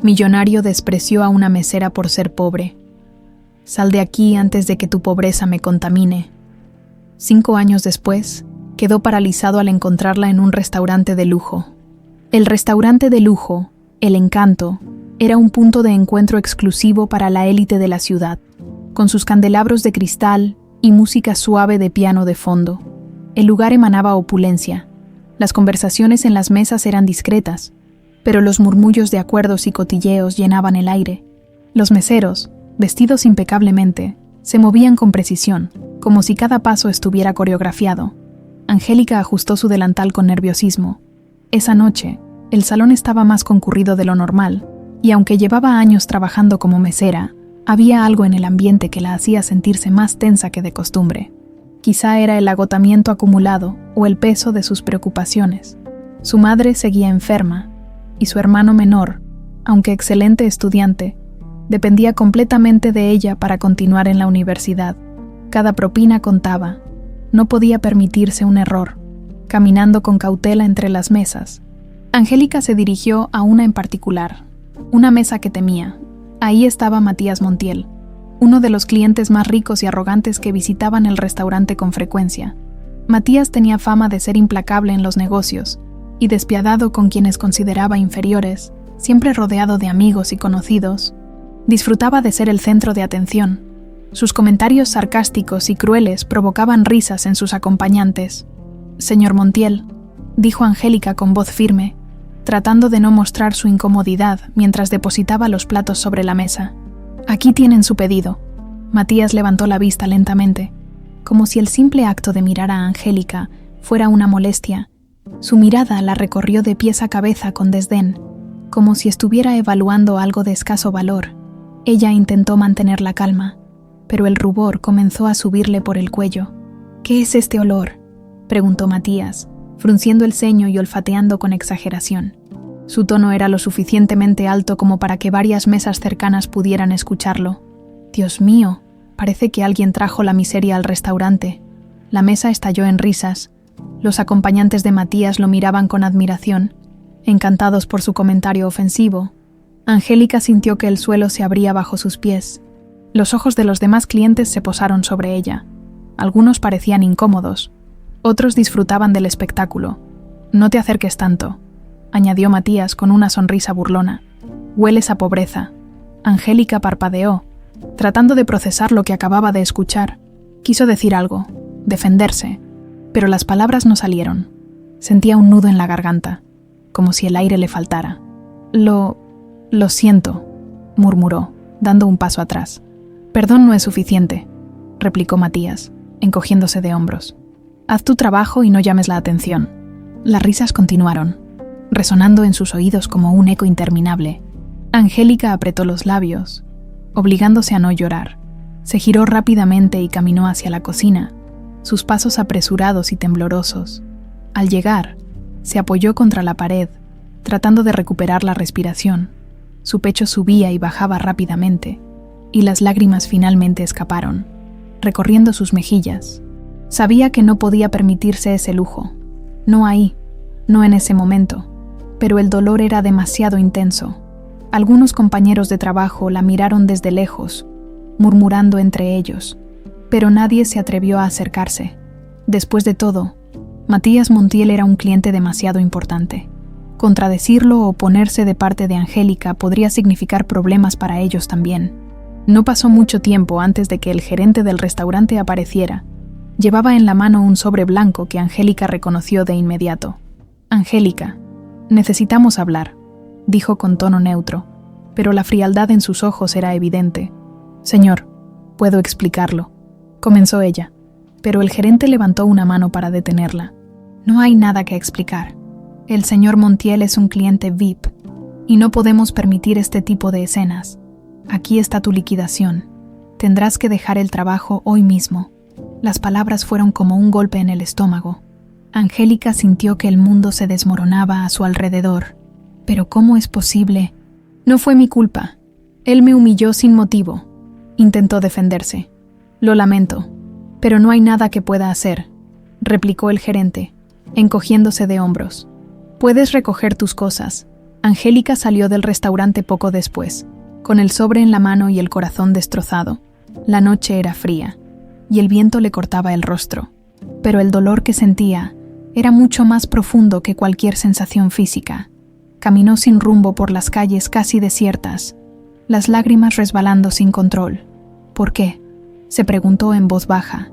Millonario despreció a una mesera por ser pobre. Sal de aquí antes de que tu pobreza me contamine. 5 años después, quedó paralizado al encontrarla en un restaurante de lujo. El restaurante de lujo, El Encanto, era un punto de encuentro exclusivo para la élite de la ciudad, con sus candelabros de cristal y música suave de piano de fondo. El lugar emanaba opulencia. Las conversaciones en las mesas eran discretas, pero los murmullos de acuerdos y cotilleos llenaban el aire. Los meseros, vestidos impecablemente, se movían con precisión, como si cada paso estuviera coreografiado. Angélica ajustó su delantal con nerviosismo. Esa noche, el salón estaba más concurrido de lo normal, y aunque llevaba años trabajando como mesera, había algo en el ambiente que la hacía sentirse más tensa que de costumbre. Quizá era el agotamiento acumulado o el peso de sus preocupaciones. Su madre seguía enferma, y su hermano menor, aunque excelente estudiante, dependía completamente de ella para continuar en la universidad. Cada propina contaba. No podía permitirse un error. Caminando con cautela entre las mesas, Angélica se dirigió a una en particular, una mesa que temía. Ahí estaba Matías Montiel, uno de los clientes más ricos y arrogantes que visitaban el restaurante con frecuencia. Matías tenía fama de ser implacable en los negocios y despiadado con quienes consideraba inferiores, siempre rodeado de amigos y conocidos. Disfrutaba de ser el centro de atención. Sus comentarios sarcásticos y crueles provocaban risas en sus acompañantes. «Señor Montiel», dijo Angélica con voz firme, tratando de no mostrar su incomodidad mientras depositaba los platos sobre la mesa. «Aquí tienen su pedido». Matías levantó la vista lentamente, como si el simple acto de mirar a Angélica fuera una molestia. Su mirada la recorrió de pies a cabeza con desdén, como si estuviera evaluando algo de escaso valor. Ella intentó mantener la calma, pero el rubor comenzó a subirle por el cuello. «¿Qué es este olor?», preguntó Matías, frunciendo el ceño y olfateando con exageración. Su tono era lo suficientemente alto como para que varias mesas cercanas pudieran escucharlo. «Dios mío, parece que alguien trajo la miseria al restaurante». La mesa estalló en risas. Los acompañantes de Matías lo miraban con admiración, encantados por su comentario ofensivo. Angélica sintió que el suelo se abría bajo sus pies. Los ojos de los demás clientes se posaron sobre ella. Algunos parecían incómodos. Otros disfrutaban del espectáculo. «No te acerques tanto», añadió Matías con una sonrisa burlona. «Hueles a pobreza». Angélica parpadeó, tratando de procesar lo que acababa de escuchar. Quiso decir algo, defenderse, pero las palabras no salieron. Sentía un nudo en la garganta, como si el aire le faltara. Lo siento», murmuró, dando un paso atrás. «Perdón no es suficiente», replicó Matías, encogiéndose de hombros. «Haz tu trabajo y no llames la atención». Las risas continuaron, resonando en sus oídos como un eco interminable. Angélica apretó los labios, obligándose a no llorar. Se giró rápidamente y caminó hacia la cocina, sus pasos apresurados y temblorosos. Al llegar, se apoyó contra la pared, tratando de recuperar la respiración. Su pecho subía y bajaba rápidamente, y las lágrimas finalmente escaparon, recorriendo sus mejillas. Sabía que no podía permitirse ese lujo. No ahí, no en ese momento, pero el dolor era demasiado intenso. Algunos compañeros de trabajo la miraron desde lejos, murmurando entre ellos, pero nadie se atrevió a acercarse. Después de todo, Matías Montiel era un cliente demasiado importante. Contradecirlo o ponerse de parte de Angélica podría significar problemas para ellos también. No pasó mucho tiempo antes de que el gerente del restaurante apareciera. Llevaba en la mano un sobre blanco que Angélica reconoció de inmediato. «Angélica, necesitamos hablar», dijo con tono neutro, pero la frialdad en sus ojos era evidente. «Señor, puedo explicarlo», comenzó ella, pero el gerente levantó una mano para detenerla. «No hay nada que explicar. El señor Montiel es un cliente VIP, y no podemos permitir este tipo de escenas. Aquí está tu liquidación. Tendrás que dejar el trabajo hoy mismo». Las palabras fueron como un golpe en el estómago. Angélica sintió que el mundo se desmoronaba a su alrededor. «¿Pero cómo es posible?» «No fue mi culpa. Él me humilló sin motivo», intentó defenderse. «Lo lamento, pero no hay nada que pueda hacer», replicó el gerente, encogiéndose de hombros. «Puedes recoger tus cosas». Angélica salió del restaurante poco después, con el sobre en la mano y el corazón destrozado. La noche era fría, y el viento le cortaba el rostro, pero el dolor que sentía era mucho más profundo que cualquier sensación física. Caminó sin rumbo por las calles casi desiertas, las lágrimas resbalando sin control. ¿Por qué?, se preguntó en voz baja,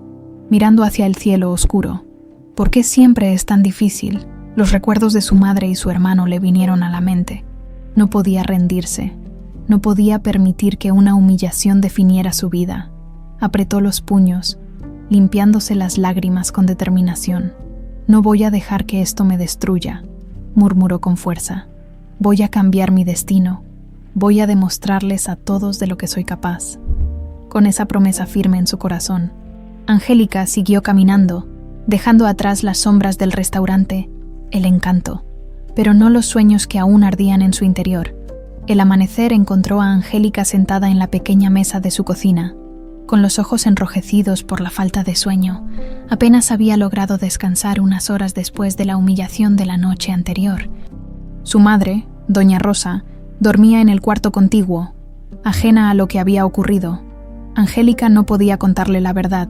mirando hacia el cielo oscuro. ¿Por qué siempre es tan difícil? Los recuerdos de su madre y su hermano le vinieron a la mente. No podía rendirse. No podía permitir que una humillación definiera su vida. Apretó los puños, limpiándose las lágrimas con determinación. «No voy a dejar que esto me destruya», murmuró con fuerza. «Voy a cambiar mi destino. Voy a demostrarles a todos de lo que soy capaz». Con esa promesa firme en su corazón, Angélica siguió caminando, dejando atrás las sombras del restaurante, el encanto, pero no los sueños que aún ardían en su interior. El amanecer encontró a Angélica sentada en la pequeña mesa de su cocina, con los ojos enrojecidos por la falta de sueño. Apenas había logrado descansar unas horas después de la humillación de la noche anterior. Su madre, doña Rosa, dormía en el cuarto contiguo, ajena a lo que había ocurrido. Angélica no podía contarle la verdad.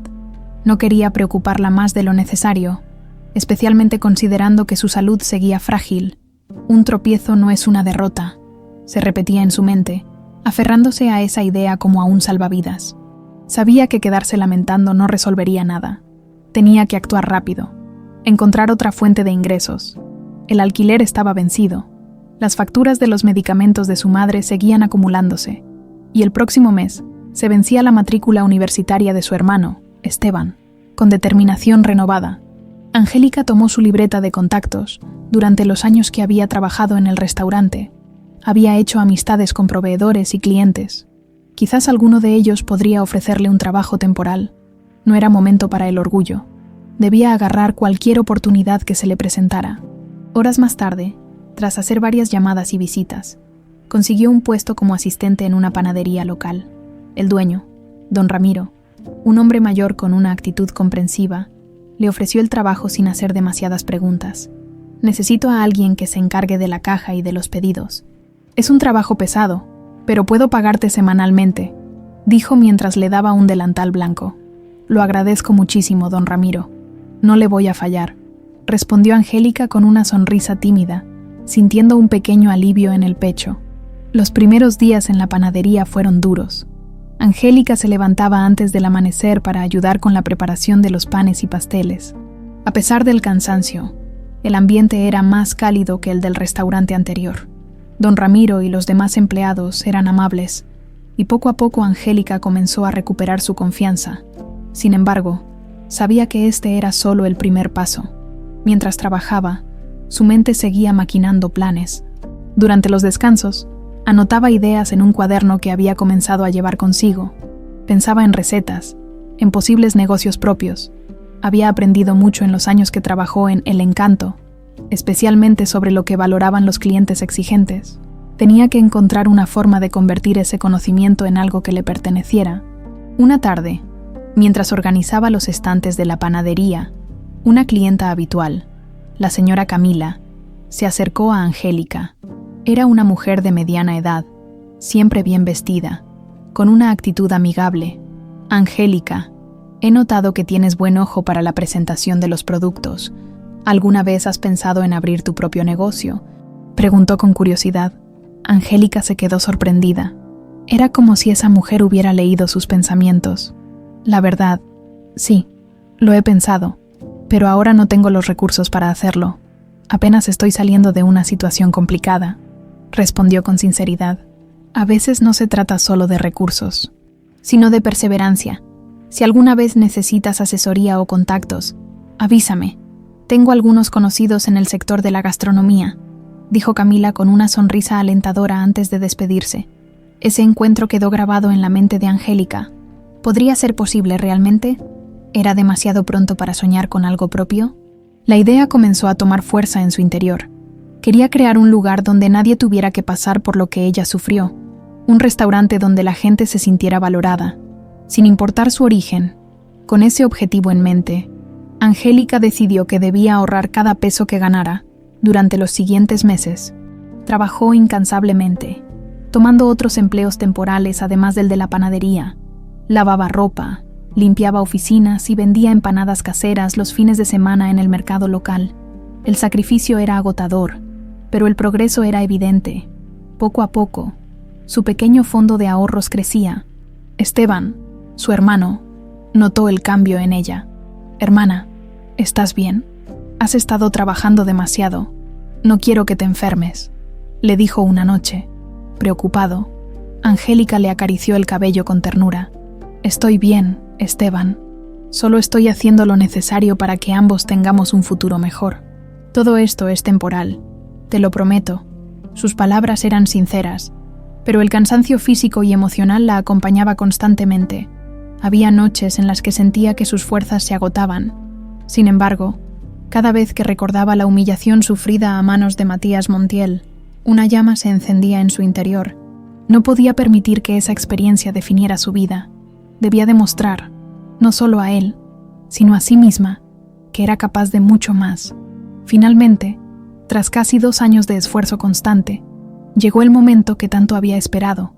No quería preocuparla más de lo necesario, especialmente considerando que su salud seguía frágil. Un tropiezo no es una derrota, se repetía en su mente, aferrándose a esa idea como a un salvavidas. Sabía que quedarse lamentando no resolvería nada. Tenía que actuar rápido, encontrar otra fuente de ingresos. El alquiler estaba vencido. Las facturas de los medicamentos de su madre seguían acumulándose, y el próximo mes se vencía la matrícula universitaria de su hermano, Esteban. Con determinación renovada, Angélica tomó su libreta de contactos. Durante los años que había trabajado en el restaurante, había hecho amistades con proveedores y clientes. Quizás alguno de ellos podría ofrecerle un trabajo temporal. No era momento para el orgullo. Debía agarrar cualquier oportunidad que se le presentara. Horas más tarde, tras hacer varias llamadas y visitas, consiguió un puesto como asistente en una panadería local. El dueño, don Ramiro, un hombre mayor con una actitud comprensiva, le ofreció el trabajo sin hacer demasiadas preguntas. «Necesito a alguien que se encargue de la caja y de los pedidos. Es un trabajo pesado, pero puedo pagarte semanalmente», dijo mientras le daba un delantal blanco. «Lo agradezco muchísimo, don Ramiro. No le voy a fallar», respondió Angélica con una sonrisa tímida, sintiendo un pequeño alivio en el pecho. Los primeros días en la panadería fueron duros. Angélica se levantaba antes del amanecer para ayudar con la preparación de los panes y pasteles. A pesar del cansancio, el ambiente era más cálido que el del restaurante anterior. Don Ramiro y los demás empleados eran amables, y poco a poco Angélica comenzó a recuperar su confianza. Sin embargo, sabía que este era solo el primer paso. Mientras trabajaba, su mente seguía maquinando planes. Durante los descansos, anotaba ideas en un cuaderno que había comenzado a llevar consigo. Pensaba en recetas, en posibles negocios propios. Había aprendido mucho en los años que trabajó en El Encanto, especialmente sobre lo que valoraban los clientes exigentes. Tenía que encontrar una forma de convertir ese conocimiento en algo que le perteneciera. Una tarde, mientras organizaba los estantes de la panadería, una clienta habitual, la señora Camila, se acercó a Angélica. Era una mujer de mediana edad, siempre bien vestida, con una actitud amigable. «Angélica, he notado que tienes buen ojo para la presentación de los productos. ¿Alguna vez has pensado en abrir tu propio negocio?», preguntó con curiosidad. Angélica se quedó sorprendida. Era como si esa mujer hubiera leído sus pensamientos. «La verdad, sí, lo he pensado, pero ahora no tengo los recursos para hacerlo. Apenas estoy saliendo de una situación complicada», respondió con sinceridad. «A veces no se trata solo de recursos, sino de perseverancia. Si alguna vez necesitas asesoría o contactos, avísame. Tengo algunos conocidos en el sector de la gastronomía», dijo Camila con una sonrisa alentadora antes de despedirse. Ese encuentro quedó grabado en la mente de Angélica. ¿Podría ser posible realmente? ¿Era demasiado pronto para soñar con algo propio? La idea comenzó a tomar fuerza en su interior. Quería crear un lugar donde nadie tuviera que pasar por lo que ella sufrió. Un restaurante donde la gente se sintiera valorada, sin importar su origen. Con ese objetivo en mente, Angélica decidió que debía ahorrar cada peso que ganara durante los siguientes meses. Trabajó incansablemente, tomando otros empleos temporales además del de la panadería. Lavaba ropa, limpiaba oficinas y vendía empanadas caseras los fines de semana en el mercado local. El sacrificio era agotador, pero el progreso era evidente. Poco a poco, su pequeño fondo de ahorros crecía. Esteban, su hermano, notó el cambio en ella. «Hermana, ¿estás bien? Has estado trabajando demasiado. No quiero que te enfermes», le dijo una noche. Preocupado, Angélica le acarició el cabello con ternura. «Estoy bien, Esteban. Solo estoy haciendo lo necesario para que ambos tengamos un futuro mejor. Todo esto es temporal, te lo prometo». Sus palabras eran sinceras, pero el cansancio físico y emocional la acompañaba constantemente. Había noches en las que sentía que sus fuerzas se agotaban. Sin embargo, cada vez que recordaba la humillación sufrida a manos de Matías Montiel, una llama se encendía en su interior. No podía permitir que esa experiencia definiera su vida. Debía demostrar, no solo a él, sino a sí misma, que era capaz de mucho más. Finalmente, tras casi 2 años de esfuerzo constante, llegó el momento que tanto había esperado.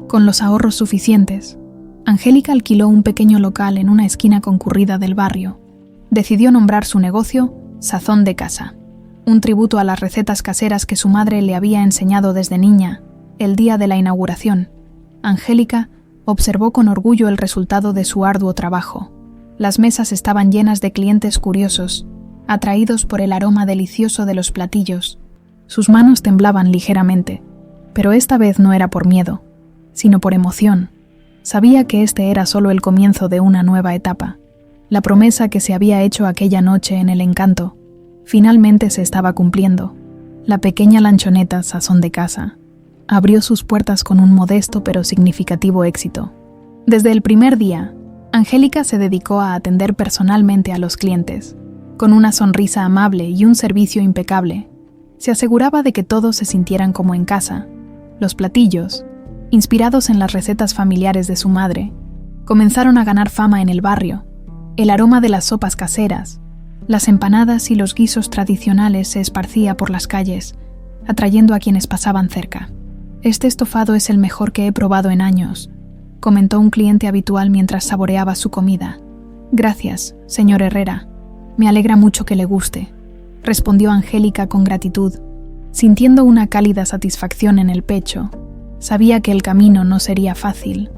Con los ahorros suficientes, Angélica alquiló un pequeño local en una esquina concurrida del barrio. Decidió nombrar su negocio Sazón de Casa, un tributo a las recetas caseras que su madre le había enseñado desde niña. El día de la inauguración, Angélica observó con orgullo el resultado de su arduo trabajo. Las mesas estaban llenas de clientes curiosos, atraídos por el aroma delicioso de los platillos. Sus manos temblaban ligeramente, pero esta vez no era por miedo, sino por emoción. Sabía que este era solo el comienzo de una nueva etapa. La promesa que se había hecho aquella noche en el Encanto finalmente se estaba cumpliendo. La pequeña lanchoneta Sazón de Casa abrió sus puertas con un modesto pero significativo éxito. Desde el primer día, Angélica se dedicó a atender personalmente a los clientes. Con una sonrisa amable y un servicio impecable, se aseguraba de que todos se sintieran como en casa. Los platillos, inspirados en las recetas familiares de su madre, comenzaron a ganar fama en el barrio. El aroma de las sopas caseras, las empanadas y los guisos tradicionales se esparcía por las calles, atrayendo a quienes pasaban cerca. «Este estofado es el mejor que he probado en años», comentó un cliente habitual mientras saboreaba su comida. «Gracias, señor Herrera. Me alegra mucho que le guste», respondió Angélica con gratitud, sintiendo una cálida satisfacción en el pecho. Sabía que el camino no sería fácil,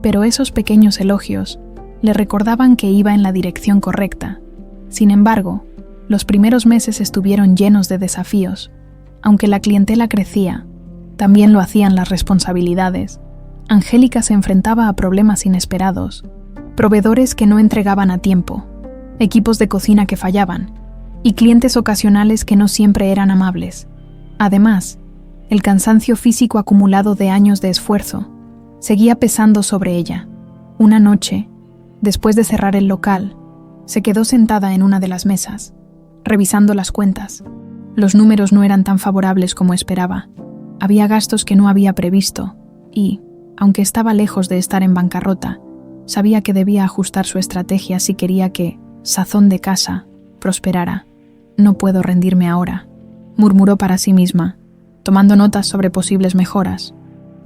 pero esos pequeños elogios le recordaban que iba en la dirección correcta. Sin embargo, los primeros meses estuvieron llenos de desafíos. Aunque la clientela crecía, también lo hacían las responsabilidades. Angélica se enfrentaba a problemas inesperados, proveedores que no entregaban a tiempo, equipos de cocina que fallaban y clientes ocasionales que no siempre eran amables. Además, el cansancio físico acumulado de años de esfuerzo seguía pesando sobre ella. Una noche, después de cerrar el local, se quedó sentada en una de las mesas, revisando las cuentas. Los números no eran tan favorables como esperaba. Había gastos que no había previsto y, aunque estaba lejos de estar en bancarrota, sabía que debía ajustar su estrategia si quería que Sazón de Casa prosperara. «No puedo rendirme ahora», murmuró para sí misma, tomando notas sobre posibles mejoras.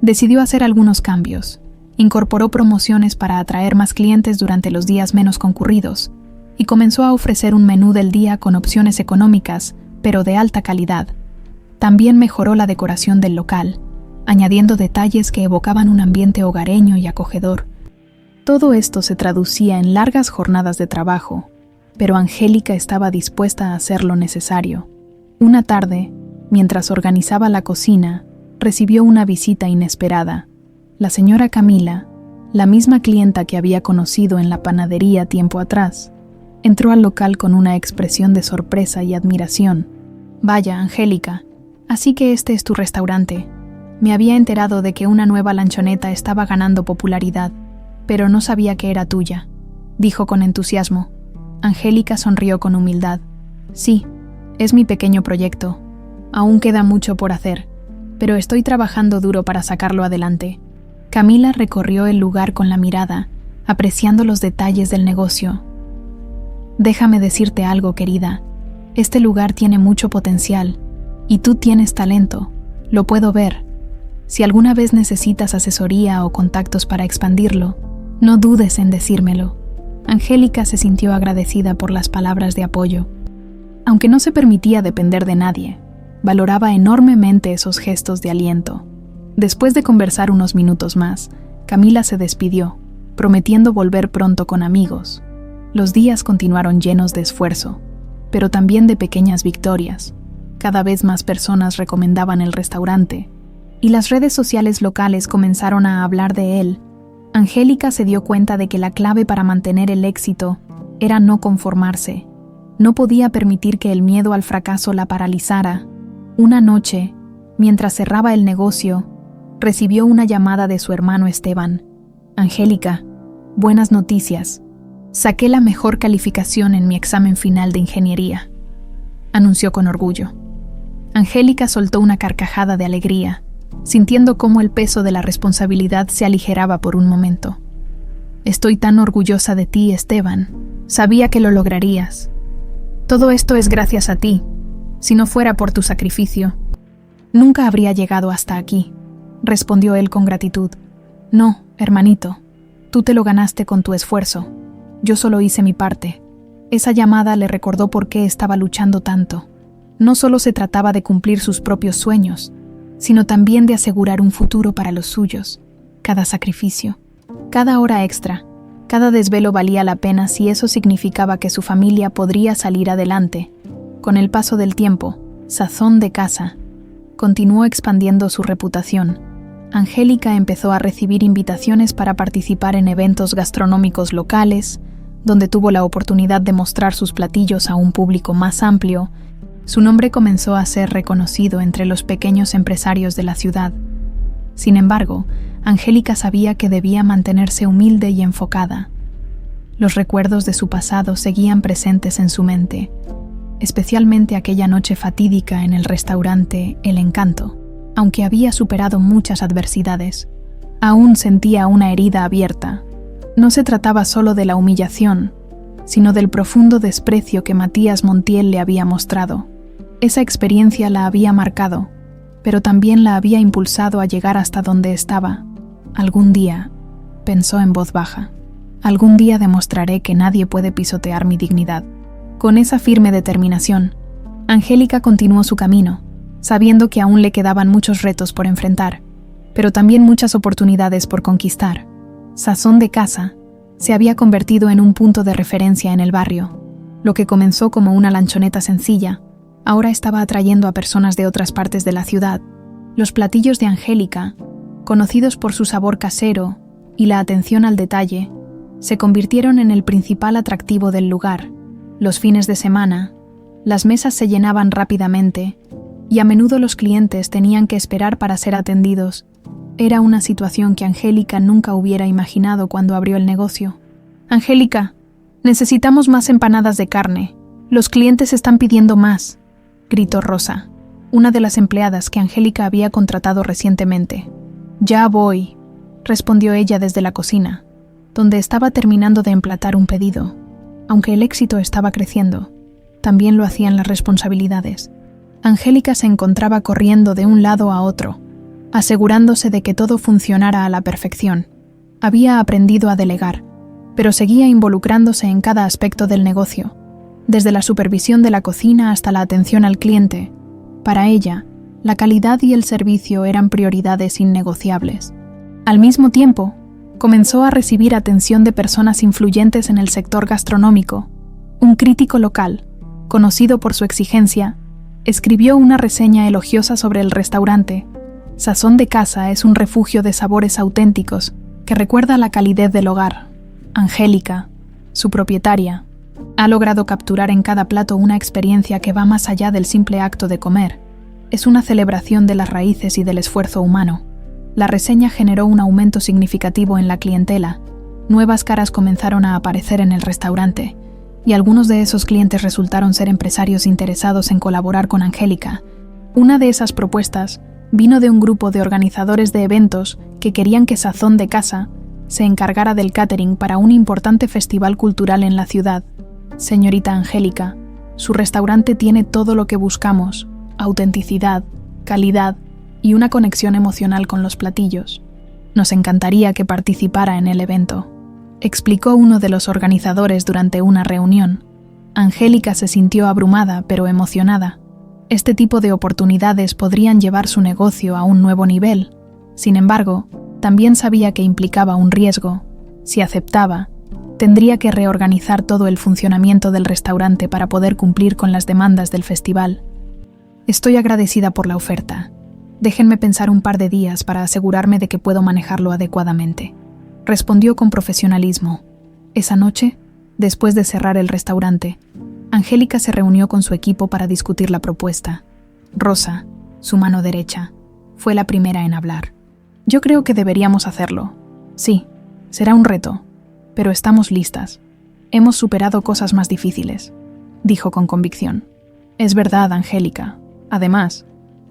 Decidió hacer algunos cambios. Incorporó promociones para atraer más clientes durante los días menos concurridos y comenzó a ofrecer un menú del día con opciones económicas, pero de alta calidad. También mejoró la decoración del local, añadiendo detalles que evocaban un ambiente hogareño y acogedor. Todo esto se traducía en largas jornadas de trabajo, pero Angélica estaba dispuesta a hacer lo necesario. Una tarde, mientras organizaba la cocina, recibió una visita inesperada. La señora Camila, la misma clienta que había conocido en la panadería tiempo atrás, entró al local con una expresión de sorpresa y admiración. «Vaya, Angélica, así que este es tu restaurante. Me había enterado de que una nueva lanchoneta estaba ganando popularidad, pero no sabía que era tuya», dijo con entusiasmo. Angélica sonrió con humildad. «Sí, es mi pequeño proyecto. Aún queda mucho por hacer, pero estoy trabajando duro para sacarlo adelante». Camila recorrió el lugar con la mirada, apreciando los detalles del negocio. «Déjame decirte algo, querida. Este lugar tiene mucho potencial, y tú tienes talento», Lo puedo ver. Si alguna vez necesitas asesoría o contactos para expandirlo, no dudes en decírmelo. Angélica se sintió agradecida por las palabras de apoyo. Aunque no se permitía depender de nadie, valoraba enormemente esos gestos de aliento. Después de conversar unos minutos más, Camila se despidió, prometiendo volver pronto con amigos. Los días continuaron llenos de esfuerzo, pero también de pequeñas victorias. Cada vez más personas recomendaban el restaurante, y las redes sociales locales comenzaron a hablar de él. Angélica se dio cuenta de que la clave para mantener el éxito era no conformarse. No podía permitir que el miedo al fracaso la paralizara. Una noche, mientras cerraba el negocio, recibió una llamada de su hermano Esteban. «Angélica, buenas noticias. Saqué la mejor calificación en mi examen final de ingeniería», anunció con orgullo. Angélica soltó una carcajada de alegría, sintiendo cómo el peso de la responsabilidad se aligeraba por un momento. «Estoy tan orgullosa de ti, Esteban. Sabía que lo lograrías. Todo esto es gracias a ti. Si no fuera por tu sacrificio, nunca habría llegado hasta aquí», respondió él con gratitud. «No, hermanito, tú te lo ganaste con tu esfuerzo. Yo solo hice mi parte». Esa llamada le recordó por qué estaba luchando tanto. No solo se trataba de cumplir sus propios sueños, sino también de asegurar un futuro para los suyos. Cada sacrificio, cada hora extra, cada desvelo valía la pena si eso significaba que su familia podría salir adelante. Con el paso del tiempo, Sazón de Casa continuó expandiendo su reputación. Angélica empezó a recibir invitaciones para participar en eventos gastronómicos locales, donde tuvo la oportunidad de mostrar sus platillos a un público más amplio. Su nombre comenzó a ser reconocido entre los pequeños empresarios de la ciudad. Sin embargo, Angélica sabía que debía mantenerse humilde y enfocada. Los recuerdos de su pasado seguían presentes en su mente, especialmente aquella noche fatídica en el restaurante El Encanto. Aunque había superado muchas adversidades, aún sentía una herida abierta. No se trataba solo de la humillación, sino del profundo desprecio que Matías Montiel le había mostrado. Esa experiencia la había marcado, pero también la había impulsado a llegar hasta donde estaba. «Algún día», pensó en voz baja, «algún día demostraré que nadie puede pisotear mi dignidad». Con esa firme determinación, Angélica continuó su camino, sabiendo que aún le quedaban muchos retos por enfrentar, pero también muchas oportunidades por conquistar. Sazón de Casa se había convertido en un punto de referencia en el barrio. Lo que comenzó como una lanchoneta sencilla, ahora estaba atrayendo a personas de otras partes de la ciudad. Los platillos de Angélica, conocidos por su sabor casero y la atención al detalle, se convirtieron en el principal atractivo del lugar. Los fines de semana, las mesas se llenaban rápidamente y a menudo los clientes tenían que esperar para ser atendidos. Era una situación que Angélica nunca hubiera imaginado cuando abrió el negocio. «Angélica, necesitamos más empanadas de carne. Los clientes están pidiendo más», gritó Rosa, una de las empleadas que Angélica había contratado recientemente. «Ya voy», respondió ella desde la cocina, donde estaba terminando de emplatar un pedido. Aunque el éxito estaba creciendo, también lo hacían las responsabilidades. Angélica se encontraba corriendo de un lado a otro, asegurándose de que todo funcionara a la perfección. Había aprendido a delegar, pero seguía involucrándose en cada aspecto del negocio, desde la supervisión de la cocina hasta la atención al cliente. Para ella, la calidad y el servicio eran prioridades innegociables. Al mismo tiempo, comenzó a recibir atención de personas influyentes en el sector gastronómico. Un crítico local, conocido por su exigencia, escribió una reseña elogiosa sobre el restaurante. Sazón de Casa es un refugio de sabores auténticos que recuerda la calidez del hogar. Angélica, su propietaria, ha logrado capturar en cada plato una experiencia que va más allá del simple acto de comer. Es una celebración de las raíces y del esfuerzo humano. La reseña generó un aumento significativo en la clientela. Nuevas caras comenzaron a aparecer en el restaurante, y algunos de esos clientes resultaron ser empresarios interesados en colaborar con Angélica. Una de esas propuestas vino de un grupo de organizadores de eventos que querían que Sazón de Casa se encargara del catering para un importante festival cultural en la ciudad. «Señorita Angélica, su restaurante tiene todo lo que buscamos: autenticidad, calidad y una conexión emocional con los platillos. Nos encantaría que participara en el evento, explicó uno de los organizadores durante una reunión. Angélica se sintió abrumada pero emocionada. Este tipo de oportunidades podrían llevar su negocio a un nuevo nivel. Sin embargo, también sabía que implicaba un riesgo. Si aceptaba, tendría que reorganizar todo el funcionamiento del restaurante para poder cumplir con las demandas del festival. Estoy agradecida por la oferta. Déjenme pensar un par de días para asegurarme de que puedo manejarlo adecuadamente, respondió con profesionalismo. Esa noche, después de cerrar el restaurante, Angélica se reunió con su equipo para discutir la propuesta. Rosa, su mano derecha, fue la primera en hablar. Yo creo que deberíamos hacerlo. Sí, será un reto, pero estamos listas. Hemos superado cosas más difíciles, dijo con convicción. Es verdad, Angélica. Además,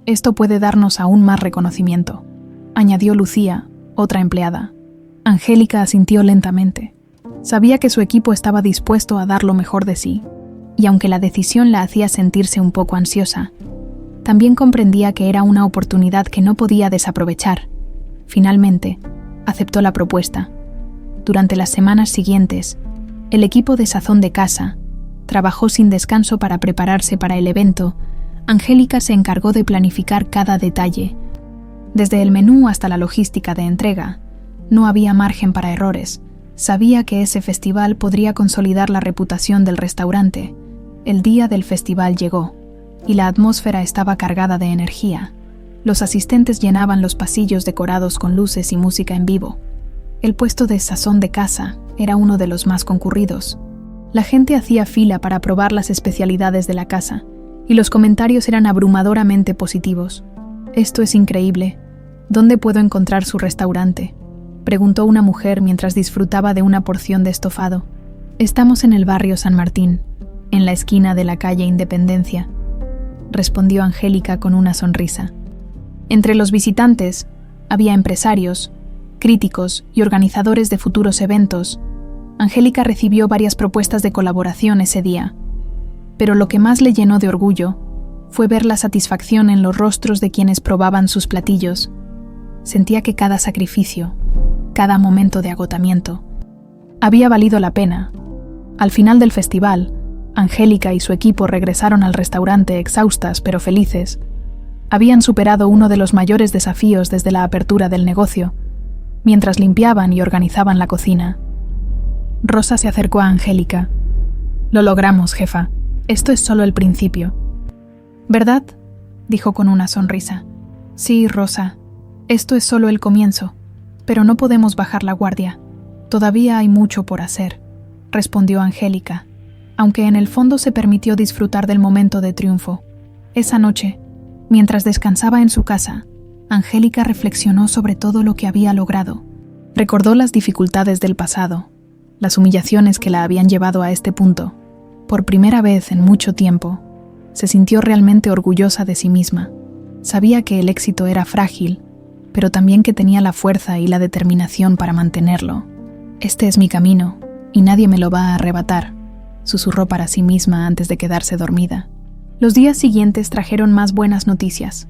esto puede darnos aún más reconocimiento, añadió Lucía, otra empleada. Angélica asintió lentamente. Sabía que su equipo estaba dispuesto a dar lo mejor de sí, y aunque la decisión la hacía sentirse un poco ansiosa, también comprendía que era una oportunidad que no podía desaprovechar. Finalmente, aceptó la propuesta. Durante las semanas siguientes, el equipo de Sazón de Casa trabajó sin descanso para prepararse para el evento. Angélica se encargó de planificar cada detalle. Desde el menú hasta la logística de entrega, no había margen para errores. Sabía que ese festival podría consolidar la reputación del restaurante. El día del festival llegó, y la atmósfera estaba cargada de energía. Los asistentes llenaban los pasillos decorados con luces y música en vivo. El puesto de Sazón de Casa era uno de los más concurridos. La gente hacía fila para probar las especialidades de la casa, y los comentarios eran abrumadoramente positivos. «Esto es increíble. ¿Dónde puedo encontrar su restaurante?», preguntó una mujer mientras disfrutaba de una porción de estofado. «Estamos en el barrio San Martín, en la esquina de la calle Independencia», respondió Angélica con una sonrisa. Entre los visitantes había empresarios, críticos y organizadores de futuros eventos. Angélica recibió varias propuestas de colaboración ese día, pero lo que más le llenó de orgullo fue ver la satisfacción en los rostros de quienes probaban sus platillos. Sentía que cada sacrificio, cada momento de agotamiento, había valido la pena. Al final del festival, Angélica y su equipo regresaron al restaurante exhaustas pero felices. Habían superado uno de los mayores desafíos desde la apertura del negocio, mientras limpiaban y organizaban la cocina. Rosa se acercó a Angélica. «Lo logramos, jefa. Esto es solo el principio». «¿Verdad?», dijo con una sonrisa. «Sí, Rosa. Esto es solo el comienzo, pero no podemos bajar la guardia. Todavía hay mucho por hacer», respondió Angélica, aunque en el fondo se permitió disfrutar del momento de triunfo. Esa noche, mientras descansaba en su casa, Angélica reflexionó sobre todo lo que había logrado. Recordó las dificultades del pasado, las humillaciones que la habían llevado a este punto. Por primera vez en mucho tiempo, se sintió realmente orgullosa de sí misma. Sabía que el éxito era frágil, pero también que tenía la fuerza y la determinación para mantenerlo. «Este es mi camino, y nadie me lo va a arrebatar», susurró para sí misma antes de quedarse dormida. Los días siguientes trajeron más buenas noticias.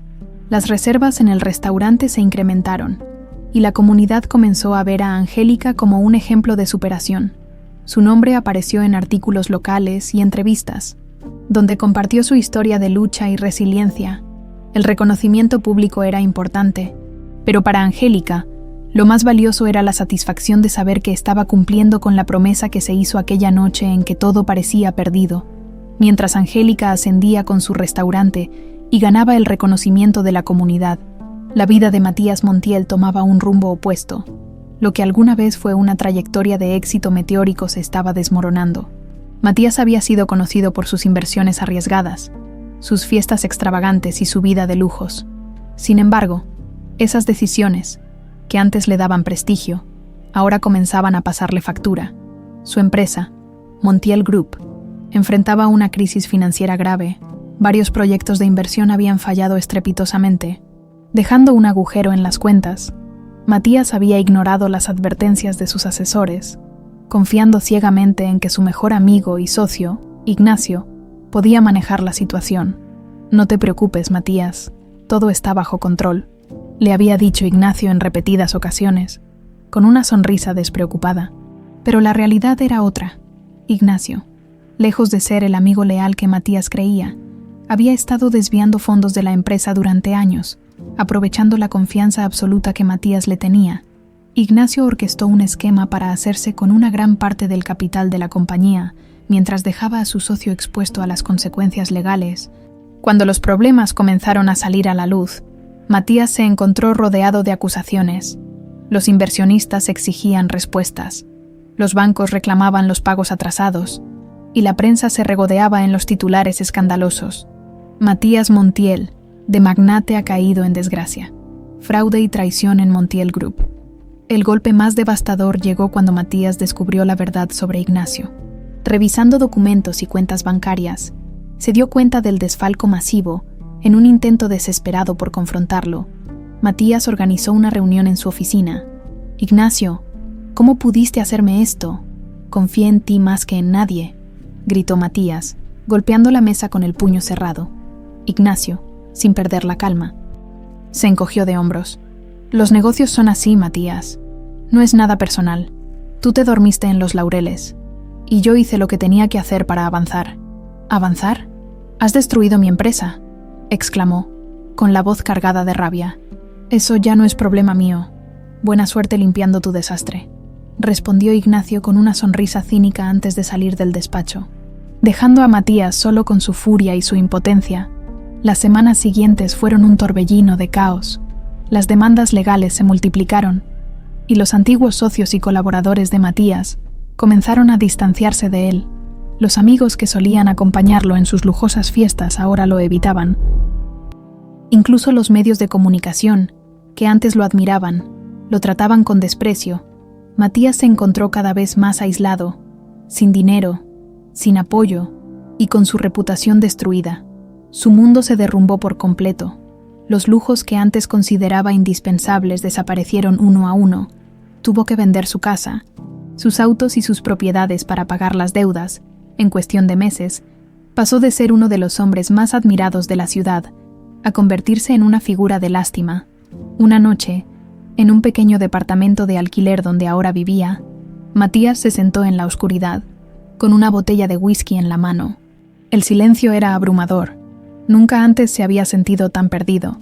Las reservas en el restaurante se incrementaron, y la comunidad comenzó a ver a Angélica como un ejemplo de superación. Su nombre apareció en artículos locales y entrevistas, donde compartió su historia de lucha y resiliencia. El reconocimiento público era importante, pero para Angélica, lo más valioso era la satisfacción de saber que estaba cumpliendo con la promesa que se hizo aquella noche en que todo parecía perdido. Mientras Angélica ascendía con su restaurante y ganaba el reconocimiento de la comunidad, la vida de Matías Montiel tomaba un rumbo opuesto. Lo que alguna vez fue una trayectoria de éxito meteórico se estaba desmoronando. Matías había sido conocido por sus inversiones arriesgadas, sus fiestas extravagantes y su vida de lujos. Sin embargo, esas decisiones, que antes le daban prestigio, ahora comenzaban a pasarle factura. Su empresa, Montiel Group, enfrentaba una crisis financiera grave. Varios proyectos de inversión habían fallado estrepitosamente, dejando un agujero en las cuentas. Matías había ignorado las advertencias de sus asesores, confiando ciegamente en que su mejor amigo y socio, Ignacio, podía manejar la situación. «No te preocupes, Matías», Todo está bajo control, le había dicho Ignacio en repetidas ocasiones, con una sonrisa despreocupada. Pero la realidad era otra. Ignacio, lejos de ser el amigo leal que Matías creía, había estado desviando fondos de la empresa durante años, aprovechando la confianza absoluta que Matías le tenía. Ignacio orquestó un esquema para hacerse con una gran parte del capital de la compañía, mientras dejaba a su socio expuesto a las consecuencias legales. Cuando los problemas comenzaron a salir a la luz, Matías se encontró rodeado de acusaciones. Los inversionistas exigían respuestas, los bancos reclamaban los pagos atrasados, y la prensa se regodeaba en los titulares escandalosos. Matías Montiel, de magnate, ha caído en desgracia. Fraude y traición en Montiel Group. El golpe más devastador llegó cuando Matías descubrió la verdad sobre Ignacio. Revisando documentos y cuentas bancarias, se dio cuenta del desfalco masivo. En un intento desesperado por confrontarlo, Matías organizó una reunión en su oficina. «Ignacio, ¿cómo pudiste hacerme esto? Confié en ti más que en nadie», gritó Matías, golpeando la mesa con el puño cerrado. Ignacio, sin perder la calma, se encogió de hombros. «Los negocios son así, Matías. No es nada personal. Tú te dormiste en los laureles, y yo hice lo que tenía que hacer para avanzar». «¿Avanzar? Has destruido mi empresa», exclamó, con la voz cargada de rabia. «Eso ya no es problema mío. Buena suerte limpiando tu desastre», respondió Ignacio con una sonrisa cínica antes de salir del despacho. Dejando a Matías solo con su furia y su impotencia, las semanas siguientes fueron un torbellino de caos. Las demandas legales se multiplicaron, y los antiguos socios y colaboradores de Matías comenzaron a distanciarse de él. Los amigos que solían acompañarlo en sus lujosas fiestas ahora lo evitaban. Incluso los medios de comunicación, que antes lo admiraban, lo trataban con desprecio. Matías se encontró cada vez más aislado, sin dinero, sin apoyo y con su reputación destruida. Su mundo se derrumbó por completo. Los lujos que antes consideraba indispensables desaparecieron uno a uno. Tuvo que vender su casa, sus autos y sus propiedades para pagar las deudas. En cuestión de meses, pasó de ser uno de los hombres más admirados de la ciudad a convertirse en una figura de lástima. Una noche, en un pequeño departamento de alquiler donde ahora vivía, Matías se sentó en la oscuridad, con una botella de whisky en la mano. El silencio era abrumador. Nunca antes se había sentido tan perdido.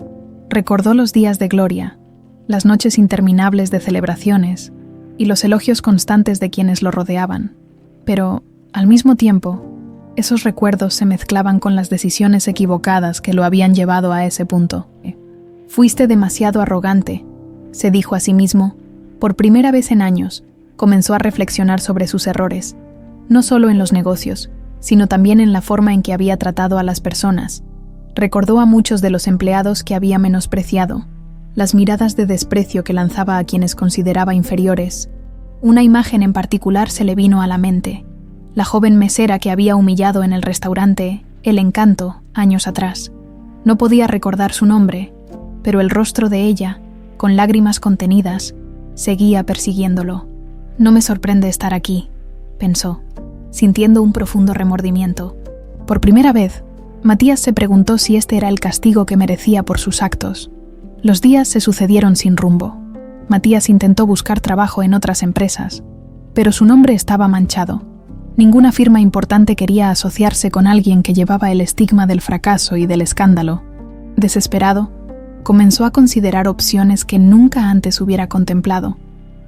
Recordó los días de gloria, las noches interminables de celebraciones y los elogios constantes de quienes lo rodeaban. Pero, al mismo tiempo, esos recuerdos se mezclaban con las decisiones equivocadas que lo habían llevado a ese punto. «Fuiste demasiado arrogante», se dijo a sí mismo. Por primera vez en años, comenzó a reflexionar sobre sus errores, no solo en los negocios, sino también en la forma en que había tratado a las personas. Recordó a muchos de los empleados que había menospreciado, las miradas de desprecio que lanzaba a quienes consideraba inferiores. Una imagen en particular se le vino a la mente: la joven mesera que había humillado en el restaurante El Encanto años atrás. No podía recordar su nombre, pero el rostro de ella, con lágrimas contenidas, seguía persiguiéndolo. «No me sorprende estar aquí», pensó, sintiendo un profundo remordimiento. Por primera vez, Matías se preguntó si este era el castigo que merecía por sus actos. Los días se sucedieron sin rumbo. Matías intentó buscar trabajo en otras empresas, pero su nombre estaba manchado. Ninguna firma importante quería asociarse con alguien que llevaba el estigma del fracaso y del escándalo. Desesperado, comenzó a considerar opciones que nunca antes hubiera contemplado.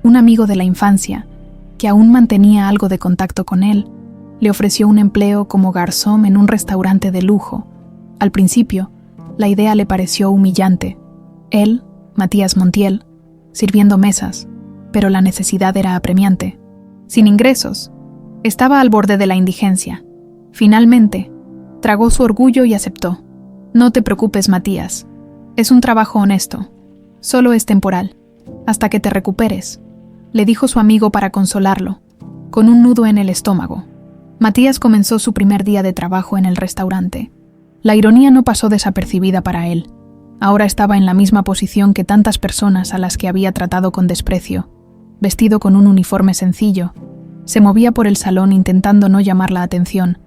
Un amigo de la infancia, que aún mantenía algo de contacto con él, le ofreció un empleo como garzón en un restaurante de lujo. Al principio, la idea le pareció humillante. Él, Matías Montiel, sirviendo mesas, pero la necesidad era apremiante. Sin ingresos, estaba al borde de la indigencia. Finalmente, tragó su orgullo y aceptó. «No te preocupes, Matías. Es un trabajo honesto. Solo es temporal, hasta que te recuperes», le dijo su amigo para consolarlo, con un nudo en el estómago. Matías comenzó su primer día de trabajo en el restaurante. La ironía no pasó desapercibida para él. Ahora estaba en la misma posición que tantas personas a las que había tratado con desprecio. Vestido con un uniforme sencillo, se movía por el salón intentando no llamar la atención,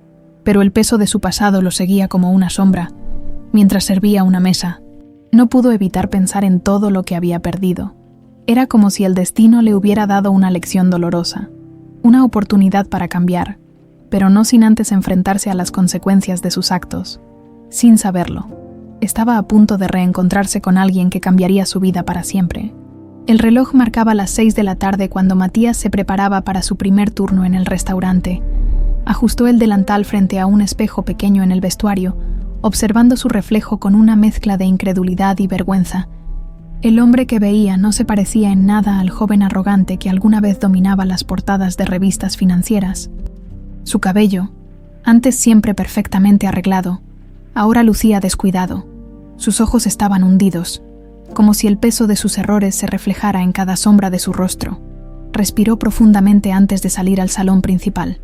pero el peso de su pasado lo seguía como una sombra, mientras servía una mesa. No pudo evitar pensar en todo lo que había perdido. Era como si el destino le hubiera dado una lección dolorosa, una oportunidad para cambiar, pero no sin antes enfrentarse a las consecuencias de sus actos. Sin saberlo, estaba a punto de reencontrarse con alguien que cambiaría su vida para siempre. El reloj marcaba las 6 de la tarde cuando Matías se preparaba para su primer turno en el restaurante. Ajustó el delantal frente a un espejo pequeño en el vestuario, observando su reflejo con una mezcla de incredulidad y vergüenza. El hombre que veía no se parecía en nada al joven arrogante que alguna vez dominaba las portadas de revistas financieras. Su cabello, antes siempre perfectamente arreglado, ahora lucía descuidado. Sus ojos estaban hundidos, como si el peso de sus errores se reflejara en cada sombra de su rostro. Respiró profundamente antes de salir al salón principal.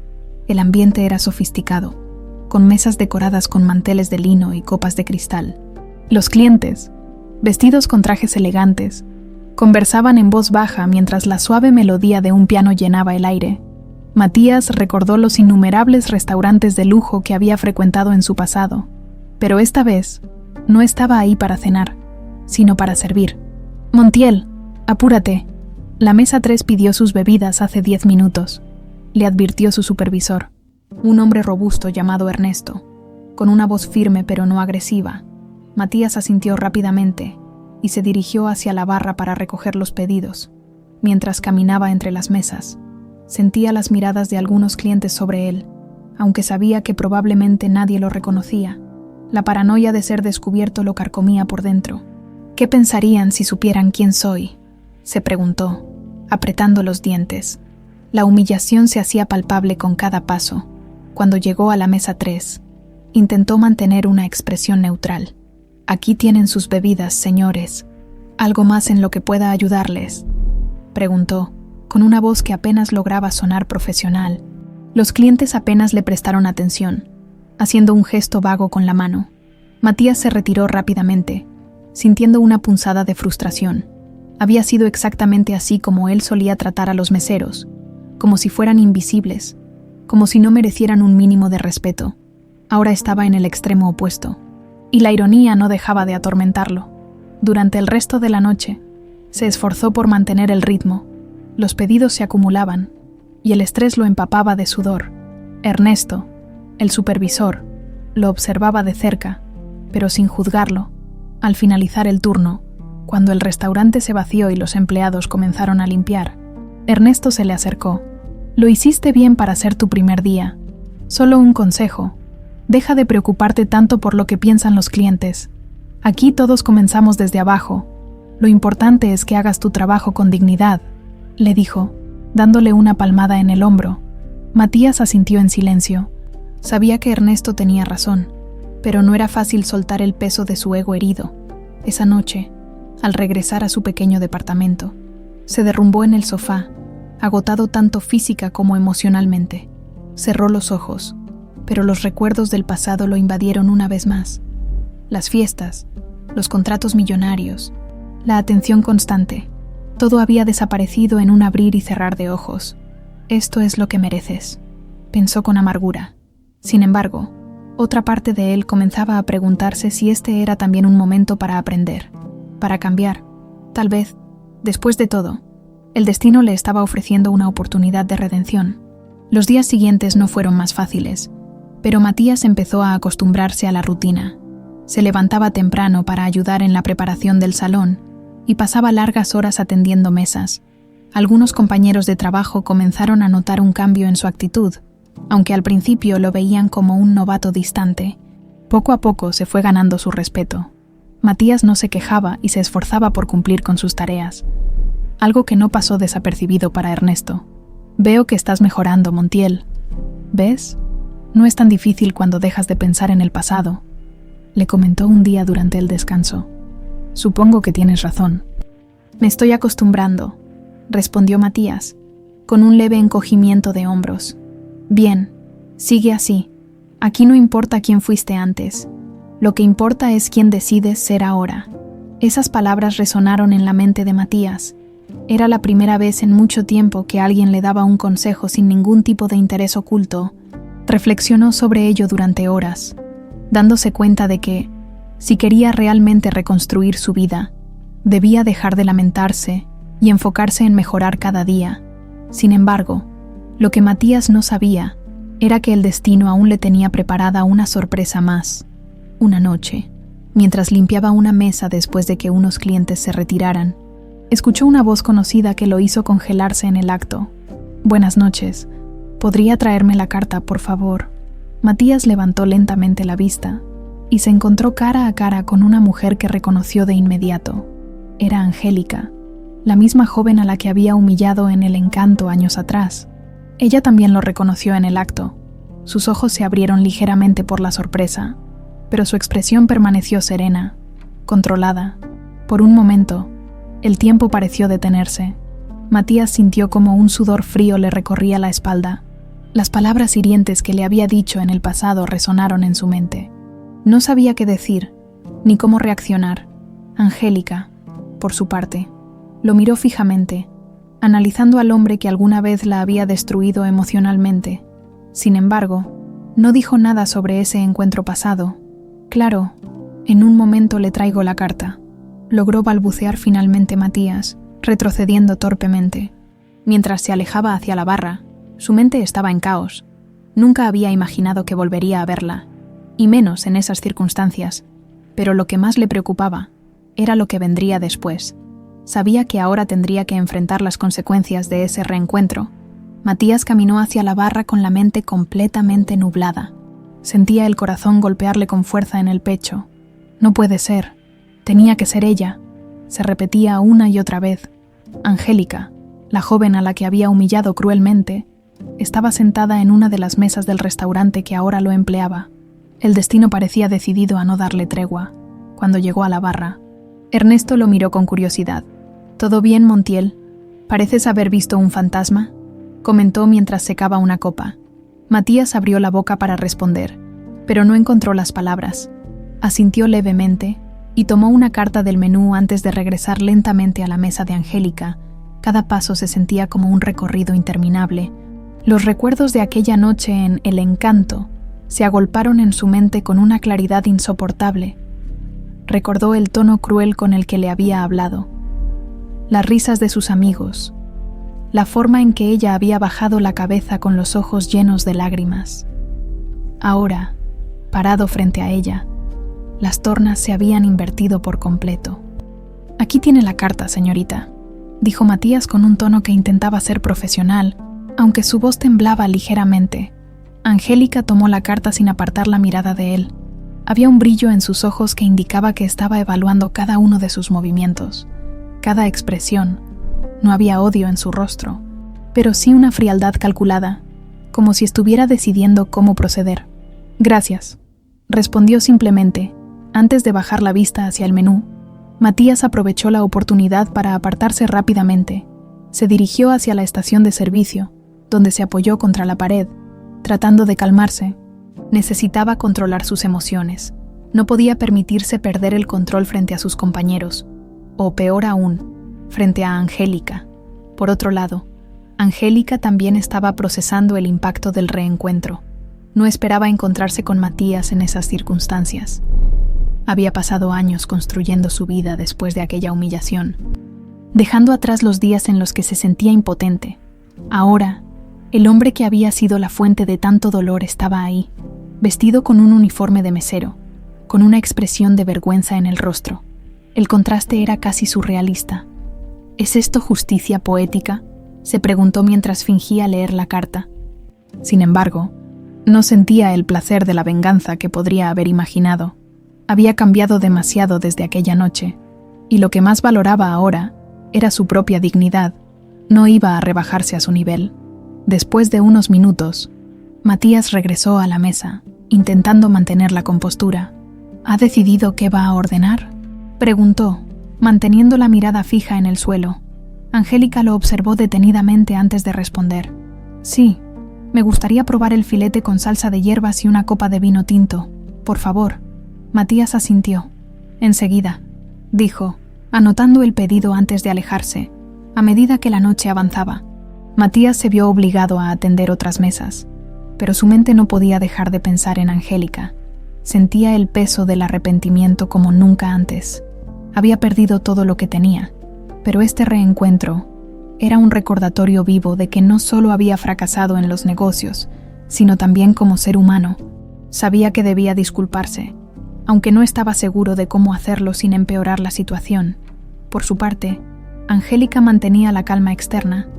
El ambiente era sofisticado, con mesas decoradas con manteles de lino y copas de cristal. Los clientes, vestidos con trajes elegantes, conversaban en voz baja mientras la suave melodía de un piano llenaba el aire. Matías recordó los innumerables restaurantes de lujo que había frecuentado en su pasado, pero esta vez no estaba ahí para cenar, sino para servir. «Montiel, apúrate. La mesa 3 pidió sus bebidas hace 10 minutos», le advirtió su supervisor, un hombre robusto llamado Ernesto, con una voz firme pero no agresiva. Matías asintió rápidamente y se dirigió hacia la barra para recoger los pedidos. Mientras caminaba entre las mesas, sentía las miradas de algunos clientes sobre él, aunque sabía que probablemente nadie lo reconocía. La paranoia de ser descubierto lo carcomía por dentro. «¿Qué pensarían si supieran quién soy?», se preguntó, apretando los dientes. La humillación se hacía palpable con cada paso. Cuando llegó a la mesa 3, intentó mantener una expresión neutral. «Aquí tienen sus bebidas, señores. ¿Algo más en lo que pueda ayudarles?», preguntó, con una voz que apenas lograba sonar profesional. Los clientes apenas le prestaron atención, haciendo un gesto vago con la mano. Matías se retiró rápidamente, sintiendo una punzada de frustración. Había sido exactamente así como él solía tratar a los meseros, como si fueran invisibles, como si no merecieran un mínimo de respeto. Ahora estaba en el extremo opuesto, y la ironía no dejaba de atormentarlo. Durante el resto de la noche, se esforzó por mantener el ritmo. Los pedidos se acumulaban, y el estrés lo empapaba de sudor. Ernesto, el supervisor, lo observaba de cerca, pero sin juzgarlo. Al finalizar el turno, cuando el restaurante se vació y los empleados comenzaron a limpiar, Ernesto se le acercó. «Lo hiciste bien para ser tu primer día. Solo un consejo. Deja de preocuparte tanto por lo que piensan los clientes. Aquí todos comenzamos desde abajo. Lo importante es que hagas tu trabajo con dignidad», le dijo, dándole una palmada en el hombro. Matías asintió en silencio. Sabía que Ernesto tenía razón, pero no era fácil soltar el peso de su ego herido. Esa noche, al regresar a su pequeño departamento, se derrumbó en el sofá, agotado tanto física como emocionalmente. Cerró los ojos, pero los recuerdos del pasado lo invadieron una vez más. Las fiestas, los contratos millonarios, la atención constante, todo había desaparecido en un abrir y cerrar de ojos. «Esto es lo que mereces», pensó con amargura. Sin embargo, otra parte de él comenzaba a preguntarse si este era también un momento para aprender, para cambiar. Tal vez, después de todo, el destino le estaba ofreciendo una oportunidad de redención. Los días siguientes no fueron más fáciles, pero Matías empezó a acostumbrarse a la rutina. Se levantaba temprano para ayudar en la preparación del salón y pasaba largas horas atendiendo mesas. Algunos compañeros de trabajo comenzaron a notar un cambio en su actitud, aunque al principio lo veían como un novato distante. Poco a poco se fue ganando su respeto. Matías no se quejaba y se esforzaba por cumplir con sus tareas, algo que no pasó desapercibido para Ernesto. «Veo que estás mejorando, Montiel. ¿Ves? No es tan difícil cuando dejas de pensar en el pasado», le comentó un día durante el descanso. «Supongo que tienes razón». «Me estoy acostumbrando», respondió Matías, con un leve encogimiento de hombros. «Bien, sigue así. Aquí no importa quién fuiste antes. Lo que importa es quién decides ser ahora». Esas palabras resonaron en la mente de Matías. Era la primera vez en mucho tiempo que alguien le daba un consejo sin ningún tipo de interés oculto. Reflexionó sobre ello durante horas, dándose cuenta de que, Si quería realmente reconstruir su vida, debía dejar de lamentarse y enfocarse en mejorar cada día. Sin embargo, lo que Matías no sabía era que el destino aún le tenía preparada una sorpresa más. Una noche, mientras limpiaba una mesa después de que unos clientes se retiraran, escuchó una voz conocida que lo hizo congelarse en el acto. «Buenas noches. ¿Podría traerme la carta, por favor?» Matías levantó lentamente la vista y se encontró cara a cara con una mujer que reconoció de inmediato. Era Angélica, la misma joven a la que había humillado en El Encanto años atrás. Ella también lo reconoció en el acto. Sus ojos se abrieron ligeramente por la sorpresa, pero su expresión permaneció serena, controlada. Por un momento, el tiempo pareció detenerse. Matías sintió como un sudor frío le recorría la espalda. Las palabras hirientes que le había dicho en el pasado resonaron en su mente. No sabía qué decir, ni cómo reaccionar. Angélica, por su parte, lo miró fijamente, analizando al hombre que alguna vez la había destruido emocionalmente. Sin embargo, no dijo nada sobre ese encuentro pasado. «Claro, en un momento le traigo la carta», logró balbucear finalmente Matías, retrocediendo torpemente. Mientras se alejaba hacia la barra, su mente estaba en caos. Nunca había imaginado que volvería a verla, y menos en esas circunstancias, pero lo que más le preocupaba era lo que vendría después. Sabía que ahora tendría que enfrentar las consecuencias de ese reencuentro. Matías caminó hacia la barra con la mente completamente nublada. Sentía el corazón golpearle con fuerza en el pecho. No puede ser. Tenía que ser ella. Se repetía una y otra vez. Angélica, la joven a la que había humillado cruelmente, estaba sentada en una de las mesas del restaurante que ahora lo empleaba. El destino parecía decidido a no darle tregua. Cuando llegó a la barra, Ernesto lo miró con curiosidad. «¿Todo bien, Montiel? ¿Pareces haber visto un fantasma?», comentó mientras secaba una copa. Matías abrió la boca para responder, pero no encontró las palabras. Asintió levemente y tomó una carta del menú antes de regresar lentamente a la mesa de Angélica. Cada paso se sentía como un recorrido interminable. Los recuerdos de aquella noche en El Encanto se agolparon en su mente con una claridad insoportable. Recordó el tono cruel con el que le había hablado, las risas de sus amigos, la forma en que ella había bajado la cabeza con los ojos llenos de lágrimas. Ahora, parado frente a ella, las tornas se habían invertido por completo. «Aquí tiene la carta, señorita», dijo Matías con un tono que intentaba ser profesional, aunque su voz temblaba ligeramente. Angélica tomó la carta sin apartar la mirada de él. Había un brillo en sus ojos que indicaba que estaba evaluando cada uno de sus movimientos, cada expresión. No había odio en su rostro, pero sí una frialdad calculada, como si estuviera decidiendo cómo proceder. «Gracias», respondió simplemente. Antes de bajar la vista hacia el menú, Matías aprovechó la oportunidad para apartarse rápidamente. Se dirigió hacia la estación de servicio, donde se apoyó contra la pared, tratando de calmarse. Necesitaba controlar sus emociones. No podía permitirse perder el control frente a sus compañeros, o peor aún, frente a Angélica. Por otro lado, Angélica también estaba procesando el impacto del reencuentro. No esperaba encontrarse con Matías en esas circunstancias. Había pasado años construyendo su vida después de aquella humillación, dejando atrás los días en los que se sentía impotente. Ahora, el hombre que había sido la fuente de tanto dolor estaba ahí, vestido con un uniforme de mesero, con una expresión de vergüenza en el rostro. El contraste era casi surrealista. ¿Es esto justicia poética?, se preguntó mientras fingía leer la carta. Sin embargo, no sentía el placer de la venganza que podría haber imaginado. Había cambiado demasiado desde aquella noche, y lo que más valoraba ahora era su propia dignidad. No iba a rebajarse a su nivel. Después de unos minutos, Matías regresó a la mesa, intentando mantener la compostura. ¿Ha decidido qué va a ordenar?, preguntó, manteniendo la mirada fija en el suelo. Angélica lo observó detenidamente antes de responder. «Sí, me gustaría probar el filete con salsa de hierbas y una copa de vino tinto, por favor». Matías asintió. «Enseguida», dijo, anotando el pedido antes de alejarse. A medida que la noche avanzaba, Matías se vio obligado a atender otras mesas, pero su mente no podía dejar de pensar en Angélica. Sentía el peso del arrepentimiento como nunca antes. Había perdido todo lo que tenía, pero este reencuentro era un recordatorio vivo de que no solo había fracasado en los negocios, sino también como ser humano. Sabía que debía disculparse, aunque no estaba seguro de cómo hacerlo sin empeorar la situación. Por su parte, Angélica mantenía la calma externa,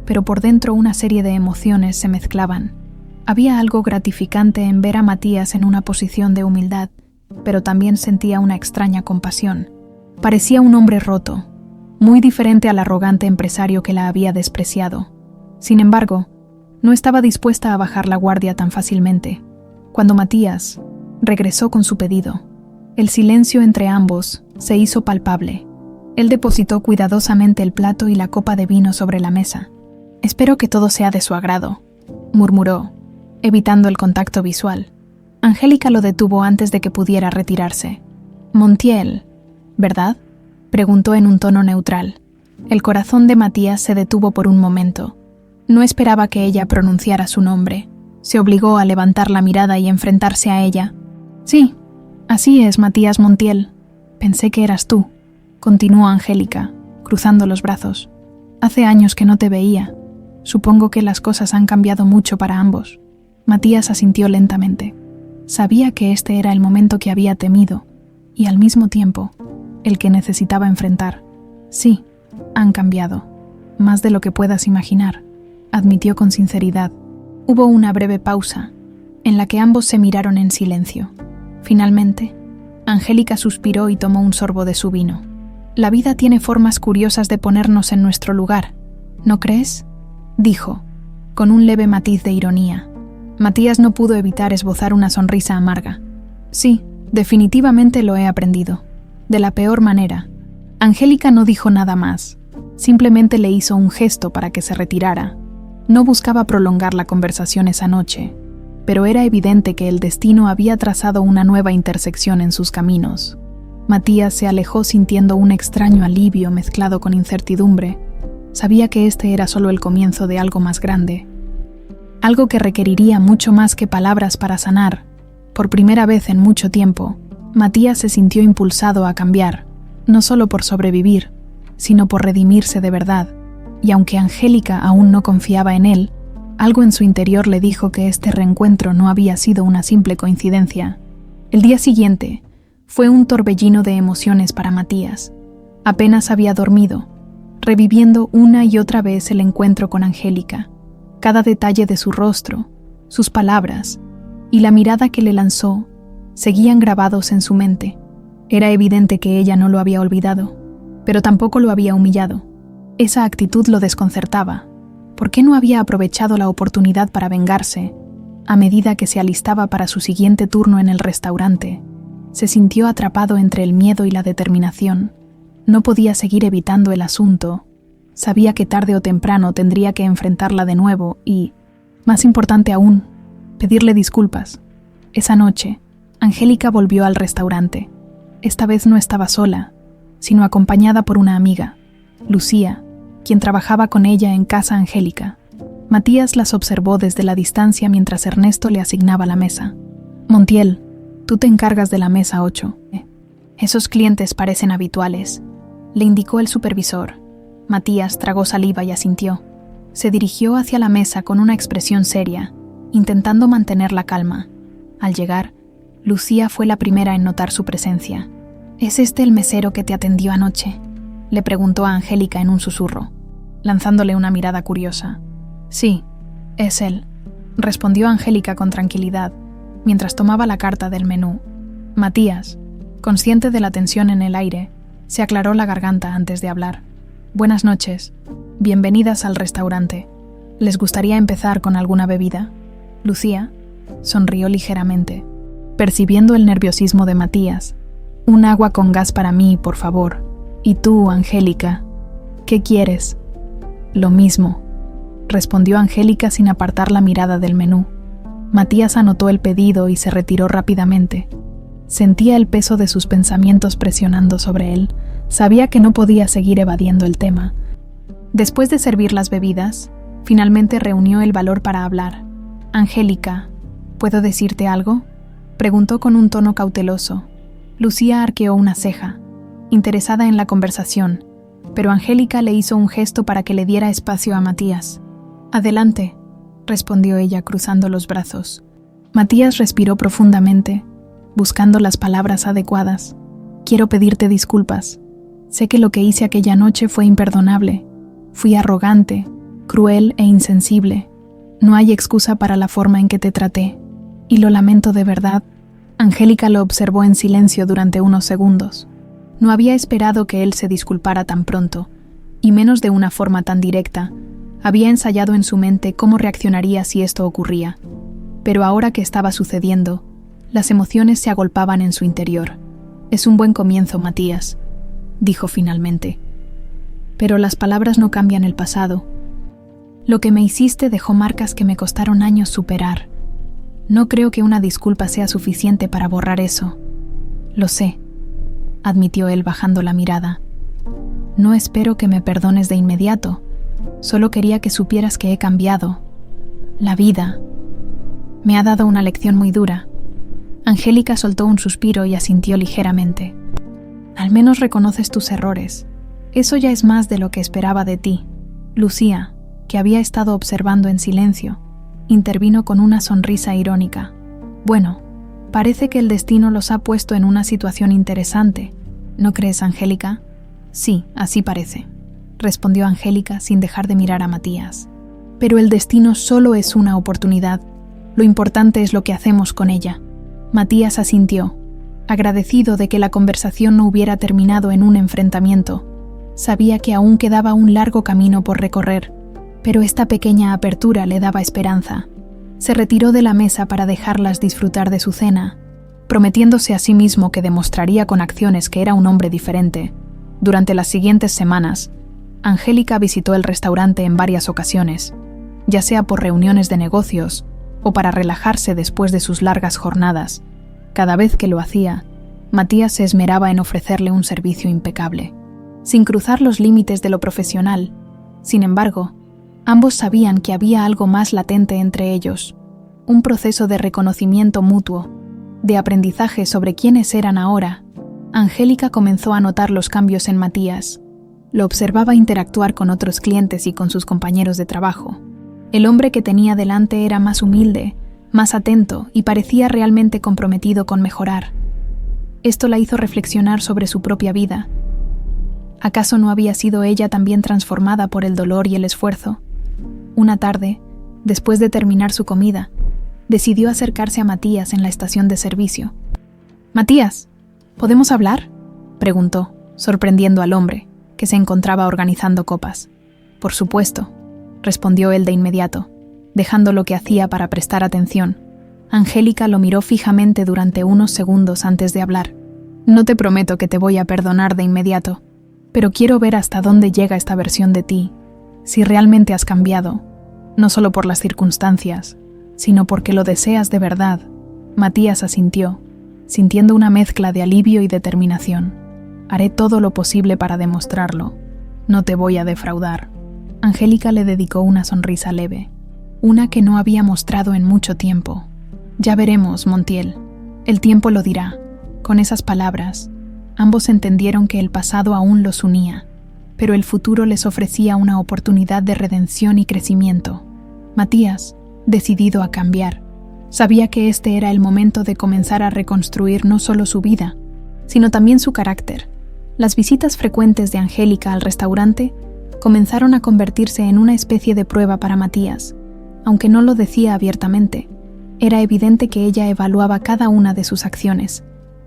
pero por dentro una serie de emociones se mezclaban. Había algo gratificante en ver a Matías en una posición de humildad, pero también sentía una extraña compasión. Parecía un hombre roto, muy diferente al arrogante empresario que la había despreciado. Sin embargo, no estaba dispuesta a bajar la guardia tan fácilmente. Cuando Matías regresó con su pedido, el silencio entre ambos se hizo palpable. Él depositó cuidadosamente el plato y la copa de vino sobre la mesa. «Espero que todo sea de su agrado», murmuró, evitando el contacto visual. Angélica lo detuvo antes de que pudiera retirarse. «Montiel, ¿verdad?», preguntó en un tono neutral. El corazón de Matías se detuvo por un momento. No esperaba que ella pronunciara su nombre. Se obligó a levantar la mirada y enfrentarse a ella. «Sí, así es, Matías Montiel. Pensé que eras tú», continuó Angélica, cruzando los brazos. «Hace años que no te veía. Supongo que las cosas han cambiado mucho para ambos». Matías asintió lentamente. Sabía que este era el momento que había temido, y al mismo tiempo, el que necesitaba enfrentar. «Sí, han cambiado. Más de lo que puedas imaginar», admitió con sinceridad. Hubo una breve pausa, en la que ambos se miraron en silencio. Finalmente, Angélica suspiró y tomó un sorbo de su vino. «La vida tiene formas curiosas de ponernos en nuestro lugar, ¿no crees?», dijo, con un leve matiz de ironía. Matías no pudo evitar esbozar una sonrisa amarga. «Sí, definitivamente lo he aprendido. De la peor manera». Angélica no dijo nada más. Simplemente le hizo un gesto para que se retirara. No buscaba prolongar la conversación esa noche, pero era evidente que el destino había trazado una nueva intersección en sus caminos. Matías se alejó sintiendo un extraño alivio mezclado con incertidumbre. Sabía que este era solo el comienzo de algo más grande. Algo que requeriría mucho más que palabras para sanar. Por primera vez en mucho tiempo, Matías se sintió impulsado a cambiar, no solo por sobrevivir, sino por redimirse de verdad. Y aunque Angélica aún no confiaba en él, algo en su interior le dijo que este reencuentro no había sido una simple coincidencia. El día siguiente fue un torbellino de emociones para Matías. Apenas había dormido, reviviendo una y otra vez el encuentro con Angélica. Cada detalle de su rostro, sus palabras y la mirada que le lanzó seguían grabados en su mente. Era evidente que ella no lo había olvidado, pero tampoco lo había humillado. Esa actitud lo desconcertaba. ¿Por qué no había aprovechado la oportunidad para vengarse? A medida que se alistaba para su siguiente turno en el restaurante, se sintió atrapado entre el miedo y la determinación. No podía seguir evitando el asunto. Sabía que tarde o temprano tendría que enfrentarla de nuevo y, más importante aún, pedirle disculpas. Esa noche, Angélica volvió al restaurante. Esta vez no estaba sola, sino acompañada por una amiga, Lucía, quien trabajaba con ella en Casa Angélica. Matías las observó desde la distancia mientras Ernesto le asignaba la mesa. «Montiel, tú te encargas de la mesa 8. Esos clientes parecen habituales», le indicó el supervisor. Matías tragó saliva y asintió. Se dirigió hacia la mesa con una expresión seria, intentando mantener la calma. Al llegar, Lucía fue la primera en notar su presencia. «¿Es este el mesero que te atendió anoche?», le preguntó a Angélica en un susurro, lanzándole una mirada curiosa. «Sí, es él», respondió Angélica con tranquilidad, mientras tomaba la carta del menú. Matías, consciente de la tensión en el aire, se aclaró la garganta antes de hablar. «Buenas noches. Bienvenidas al restaurante. ¿Les gustaría empezar con alguna bebida?». Lucía sonrió ligeramente, percibiendo el nerviosismo de Matías. «Un agua con gas para mí, por favor. ¿Y tú, Angélica? ¿Qué quieres?». «Lo mismo», respondió Angélica sin apartar la mirada del menú. Matías anotó el pedido y se retiró rápidamente. Sentía el peso de sus pensamientos presionando sobre él. Sabía que no podía seguir evadiendo el tema. Después de servir las bebidas, finalmente reunió el valor para hablar. «Angélica, ¿puedo decirte algo?». Preguntó con un tono cauteloso. Lucía arqueó una ceja, interesada en la conversación, pero Angélica le hizo un gesto para que le diera espacio a Matías. «Adelante», respondió ella cruzando los brazos. Matías respiró profundamente, buscando las palabras adecuadas. «Quiero pedirte disculpas. Sé que lo que hice aquella noche fue imperdonable. Fui arrogante, cruel e insensible. No hay excusa para la forma en que te traté, y lo lamento de verdad». Angélica lo observó en silencio durante unos segundos. No había esperado que él se disculpara tan pronto, y menos de una forma tan directa. Había ensayado en su mente cómo reaccionaría si esto ocurría. Pero ahora que estaba sucediendo, las emociones se agolpaban en su interior. «Es un buen comienzo, Matías», dijo finalmente. «Pero las palabras no cambian el pasado. Lo que me hiciste dejó marcas que me costaron años superar. No creo que una disculpa sea suficiente para borrar eso». «Lo sé», admitió él bajando la mirada. «No espero que me perdones de inmediato. Solo quería que supieras que he cambiado. La vida me ha dado una lección muy dura». Angélica soltó un suspiro y asintió ligeramente. «Al menos reconoces tus errores. Eso ya es más de lo que esperaba de ti». Lucía, que había estado observando en silencio, intervino con una sonrisa irónica. «Bueno, parece que el destino los ha puesto en una situación interesante. ¿No crees, Angélica?» «Sí, así parece», respondió Angélica sin dejar de mirar a Matías. «Pero el destino solo es una oportunidad. Lo importante es lo que hacemos con ella». Matías asintió, agradecido de que la conversación no hubiera terminado en un enfrentamiento. Sabía que aún quedaba un largo camino por recorrer, pero esta pequeña apertura le daba esperanza. Se retiró de la mesa para dejarlas disfrutar de su cena, prometiéndose a sí mismo que demostraría con acciones que era un hombre diferente. Durante las siguientes semanas, Angélica visitó el restaurante en varias ocasiones, ya sea por reuniones de negocios o para relajarse después de sus largas jornadas. Cada vez que lo hacía, Matías se esmeraba en ofrecerle un servicio impecable, sin cruzar los límites de lo profesional. Sin embargo, ambos sabían que había algo más latente entre ellos, un proceso de reconocimiento mutuo, de aprendizaje sobre quiénes eran ahora. Angélica comenzó a notar los cambios en Matías. Lo observaba interactuar con otros clientes y con sus compañeros de trabajo. El hombre que tenía delante era más humilde, más atento y parecía realmente comprometido con mejorar. Esto la hizo reflexionar sobre su propia vida. ¿Acaso no había sido ella también transformada por el dolor y el esfuerzo? Una tarde, después de terminar su comida, decidió acercarse a Matías en la estación de servicio. «Matías, ¿podemos hablar?», preguntó, sorprendiendo al hombre, que se encontraba organizando copas. «Por supuesto», respondió él de inmediato, dejando lo que hacía para prestar atención. Angélica lo miró fijamente durante unos segundos antes de hablar. «No te prometo que te voy a perdonar de inmediato, pero quiero ver hasta dónde llega esta versión de ti, si realmente has cambiado, no solo por las circunstancias, sino porque lo deseas de verdad». Matías asintió, sintiendo una mezcla de alivio y determinación. «Haré todo lo posible para demostrarlo. No te voy a defraudar». Angélica le dedicó una sonrisa leve, una que no había mostrado en mucho tiempo. «Ya veremos, Montiel. El tiempo lo dirá». Con esas palabras, ambos entendieron que el pasado aún los unía, pero el futuro les ofrecía una oportunidad de redención y crecimiento. Matías, decidido a cambiar, sabía que este era el momento de comenzar a reconstruir no solo su vida, sino también su carácter. Las visitas frecuentes de Angélica al restaurante comenzaron a convertirse en una especie de prueba para Matías. Aunque no lo decía abiertamente, era evidente que ella evaluaba cada una de sus acciones.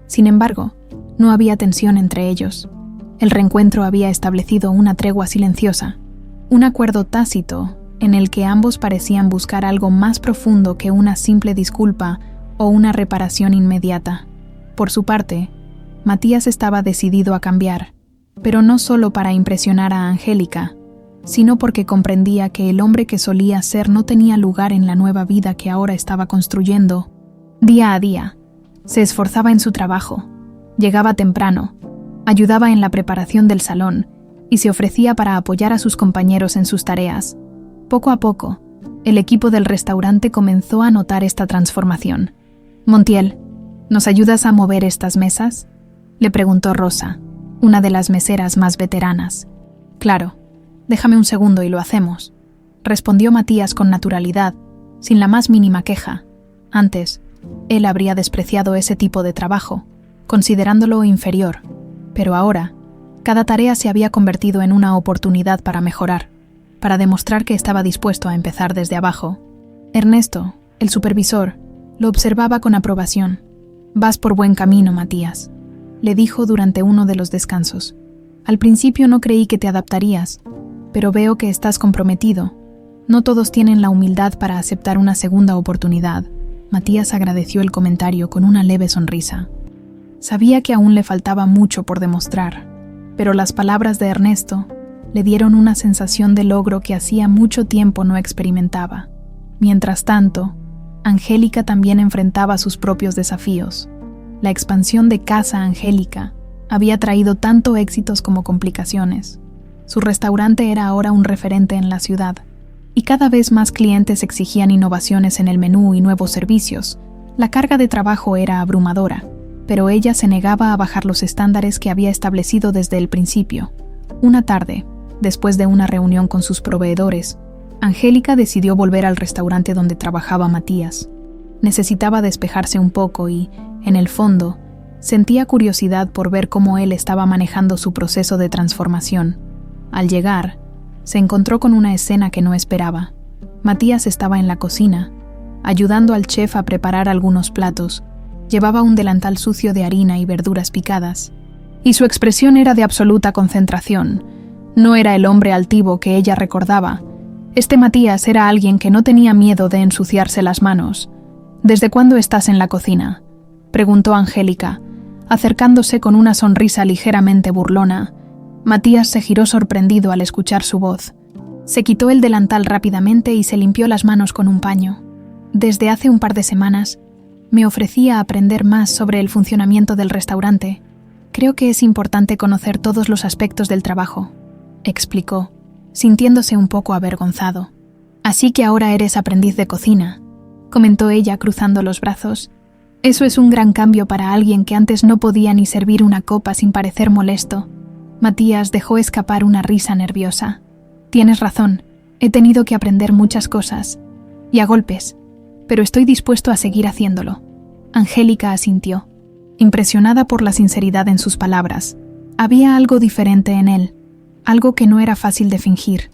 Sin embargo, no había tensión entre ellos. El reencuentro había establecido una tregua silenciosa, un acuerdo tácito en el que ambos parecían buscar algo más profundo que una simple disculpa o una reparación inmediata. Por su parte, Matías estaba decidido a cambiar, pero no solo para impresionar a Angélica, sino porque comprendía que el hombre que solía ser no tenía lugar en la nueva vida que ahora estaba construyendo. Día a día, se esforzaba en su trabajo, llegaba temprano, ayudaba en la preparación del salón y se ofrecía para apoyar a sus compañeros en sus tareas. Poco a poco, el equipo del restaurante comenzó a notar esta transformación. «Montiel», ¿Nos ayudas a mover estas mesas?, le preguntó Rosa, una de las meseras más veteranas. Claro, déjame un segundo y lo hacemos, respondió Matías con naturalidad, sin la más mínima queja. Antes, él habría despreciado ese tipo de trabajo, considerándolo inferior, pero ahora, cada tarea se había convertido en una oportunidad para mejorar, para demostrar que estaba dispuesto a empezar desde abajo. Ernesto, el supervisor, lo observaba con aprobación. «Vas por buen camino, Matías», le dijo durante uno de los descansos. «Al principio no creí que te adaptarías, pero veo que estás comprometido. No todos tienen la humildad para aceptar una segunda oportunidad». Matías agradeció el comentario con una leve sonrisa. Sabía que aún le faltaba mucho por demostrar, pero las palabras de Ernesto le dieron una sensación de logro que hacía mucho tiempo no experimentaba. Mientras tanto, Angélica también enfrentaba sus propios desafíos. La expansión de Casa Angélica había traído tanto éxitos como complicaciones. Su restaurante era ahora un referente en la ciudad, y cada vez más clientes exigían innovaciones en el menú y nuevos servicios. La carga de trabajo era abrumadora, pero ella se negaba a bajar los estándares que había establecido desde el principio. Una tarde, después de una reunión con sus proveedores, Angélica decidió volver al restaurante donde trabajaba Matías. Necesitaba despejarse un poco y, en el fondo, sentía curiosidad por ver cómo él estaba manejando su proceso de transformación. Al llegar, se encontró con una escena que no esperaba. Matías estaba en la cocina, ayudando al chef a preparar algunos platos. Llevaba un delantal sucio de harina y verduras picadas, y su expresión era de absoluta concentración. No era el hombre altivo que ella recordaba. Este Matías era alguien que no tenía miedo de ensuciarse las manos. «¿Desde cuándo estás en la cocina?», preguntó Angélica, acercándose con una sonrisa ligeramente burlona. Matías se giró sorprendido al escuchar su voz. Se quitó el delantal rápidamente y se limpió las manos con un paño. «Desde hace un par de semanas me ofrecía aprender más sobre el funcionamiento del restaurante. Creo que es importante conocer todos los aspectos del trabajo», explicó, sintiéndose un poco avergonzado. «Así que ahora eres aprendiz de cocina», comentó ella cruzando los brazos. «Eso es un gran cambio para alguien que antes no podía ni servir una copa sin parecer molesto». Matías dejó escapar una risa nerviosa. «Tienes razón, he tenido que aprender muchas cosas, y a golpes, pero estoy dispuesto a seguir haciéndolo». Angélica asintió, impresionada por la sinceridad en sus palabras. Había algo diferente en él, algo que no era fácil de fingir.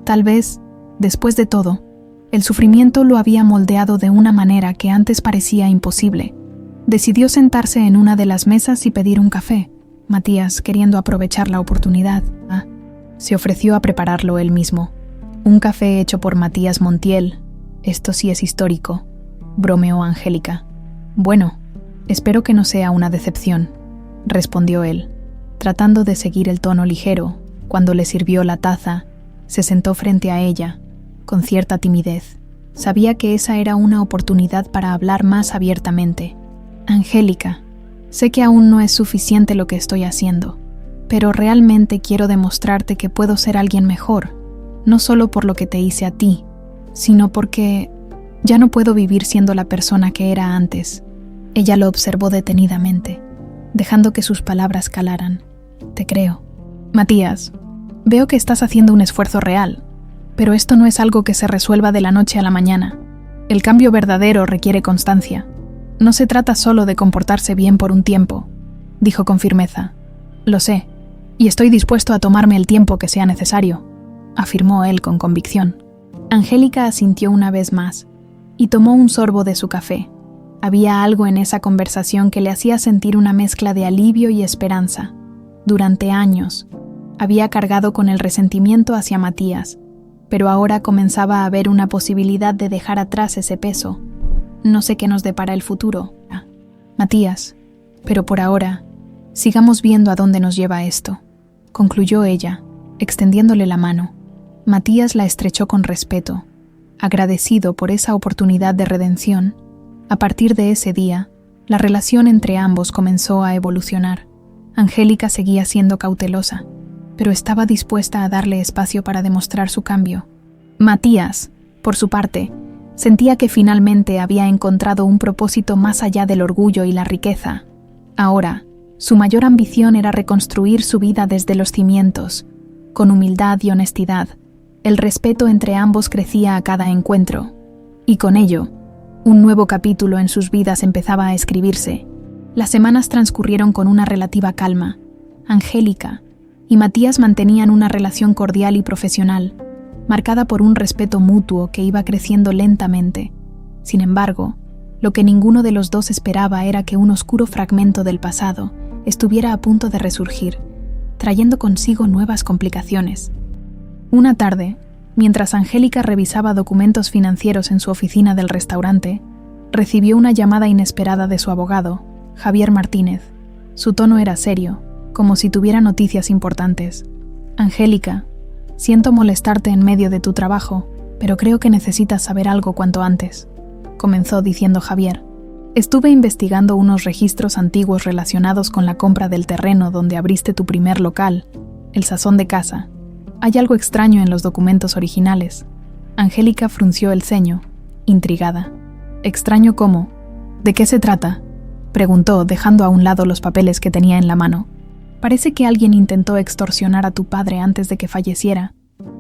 Tal vez, después de todo, el sufrimiento lo había moldeado de una manera que antes parecía imposible. Decidió sentarse en una de las mesas y pedir un café. Matías, queriendo aprovechar la oportunidad, se ofreció a prepararlo él mismo. «Un café hecho por Matías Montiel. Esto sí es histórico», bromeó Angélica. «Bueno, espero que no sea una decepción», respondió él, tratando de seguir el tono ligero. Cuando le sirvió la taza, se sentó frente a ella, con cierta timidez. Sabía que esa era una oportunidad para hablar más abiertamente. «Angélica, sé que aún no es suficiente lo que estoy haciendo, pero realmente quiero demostrarte que puedo ser alguien mejor, no solo por lo que te hice a ti, sino porque ya no puedo vivir siendo la persona que era antes». Ella lo observó detenidamente, dejando que sus palabras calaran. «Te creo. Matías, veo que estás haciendo un esfuerzo real, pero esto no es algo que se resuelva de la noche a la mañana. El cambio verdadero requiere constancia. No se trata solo de comportarse bien por un tiempo», dijo con firmeza. «Lo sé, y estoy dispuesto a tomarme el tiempo que sea necesario», afirmó él con convicción. Angélica asintió una vez más y tomó un sorbo de su café. Había algo en esa conversación que le hacía sentir una mezcla de alivio y esperanza. Durante años, había cargado con el resentimiento hacia Matías, pero ahora comenzaba a ver una posibilidad de dejar atrás ese peso. «No sé qué nos depara el futuro, Matías, pero por ahora, sigamos viendo a dónde nos lleva esto», concluyó ella, extendiéndole la mano. Matías la estrechó con respeto, agradecido por esa oportunidad de redención. A partir de ese día, la relación entre ambos comenzó a evolucionar. Angélica seguía siendo cautelosa, pero estaba dispuesta a darle espacio para demostrar su cambio. Matías, por su parte, Sentía que finalmente había encontrado un propósito más allá del orgullo y la riqueza. Ahora, su mayor ambición era reconstruir su vida desde los cimientos, con humildad y honestidad. El respeto entre ambos crecía a cada encuentro, y con ello, un nuevo capítulo en sus vidas empezaba a escribirse. Las semanas transcurrieron con una relativa calma. Angélica y Matías mantenían una relación cordial y profesional, marcada por un respeto mutuo que iba creciendo lentamente. Sin embargo, lo que ninguno de los dos esperaba era que un oscuro fragmento del pasado estuviera a punto de resurgir, trayendo consigo nuevas complicaciones. Una tarde, mientras Angélica revisaba documentos financieros en su oficina del restaurante, recibió una llamada inesperada de su abogado, Javier Martínez. Su tono era serio, como si tuviera noticias importantes. «Angélica, siento molestarte en medio de tu trabajo, pero creo que necesitas saber algo cuanto antes», comenzó diciendo Javier. «Estuve investigando unos registros antiguos relacionados con la compra del terreno donde abriste tu primer local, el Sazón de Casa. Hay algo extraño en los documentos originales». Angélica frunció el ceño, intrigada. «¿Extraño cómo? ¿De qué se trata?», preguntó, dejando a un lado los papeles que tenía en la mano. «Parece que alguien intentó extorsionar a tu padre antes de que falleciera.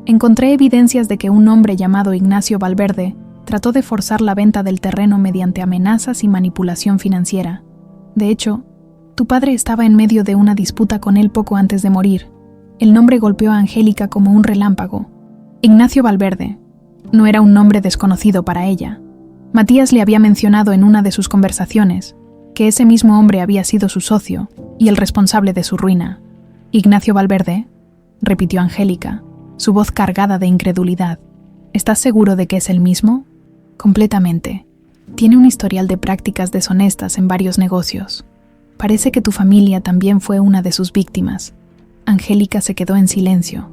Encontré evidencias de que un hombre llamado Ignacio Valverde trató de forzar la venta del terreno mediante amenazas y manipulación financiera. De hecho, tu padre estaba en medio de una disputa con él poco antes de morir». El nombre golpeó a Angélica como un relámpago. Ignacio Valverde. No era un nombre desconocido para ella. Matías le había mencionado en una de sus conversaciones que ese mismo hombre había sido su socio y el responsable de su ruina. «¿Ignacio Valverde?», repitió Angélica, su voz cargada de incredulidad. «¿Estás seguro de que es el mismo?». «Completamente. Tiene un historial de prácticas deshonestas en varios negocios. Parece que tu familia también fue una de sus víctimas». Angélica se quedó en silencio,